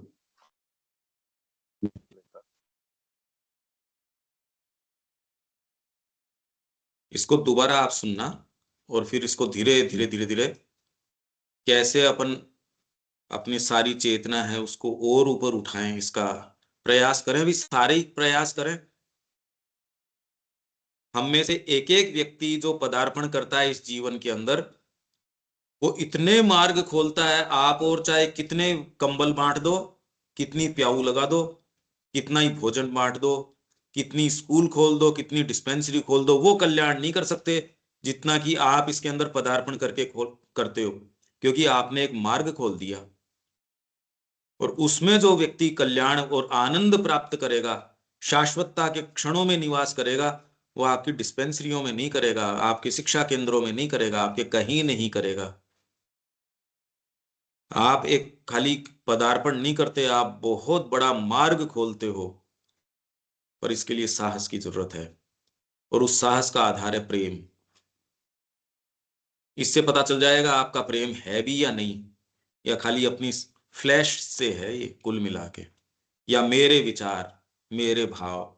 इसको दोबारा आप सुनना और फिर इसको धीरे धीरे धीरे धीरे कैसे अपन अपनी सारी चेतना है उसको और ऊपर उठाएं, इसका प्रयास करें, भी सारे ही प्रयास करें। हम में से एक एक व्यक्ति जो पदार्पण करता है इस जीवन के अंदर, वो इतने मार्ग खोलता है। आप और चाहे कितने कंबल बांट दो, कितनी प्याऊ लगा दो, कितना ही भोजन बांट दो, कितनी स्कूल खोल दो, कितनी डिस्पेंसरी खोल दो, वो कल्याण नहीं कर सकते जितना कि आप इसके अंदर पदार्पण करके खोल करते हो। क्योंकि आपने एक मार्ग खोल दिया और उसमें जो व्यक्ति कल्याण और आनंद प्राप्त करेगा, शाश्वतता के क्षणों में निवास करेगा, वो आपकी डिस्पेंसरियों में नहीं करेगा, आपके शिक्षा केंद्रों में नहीं करेगा, आपके कहीं नहीं करेगा। आप एक खाली पदार्पण नहीं करते, आप बहुत बड़ा मार्ग खोलते हो। पर इसके लिए साहस की जरूरत है और उस साहस का आधार है प्रेम। इससे पता चल जाएगा आपका प्रेम है भी या नहीं, या खाली अपनी फ्लैश से है ये कुल मिला के, या मेरे विचार, मेरे भाव।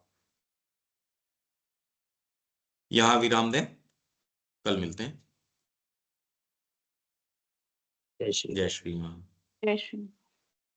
यहां विराम दें, कल मिलते हैं। जय श्री जय श्री राम। जय श्री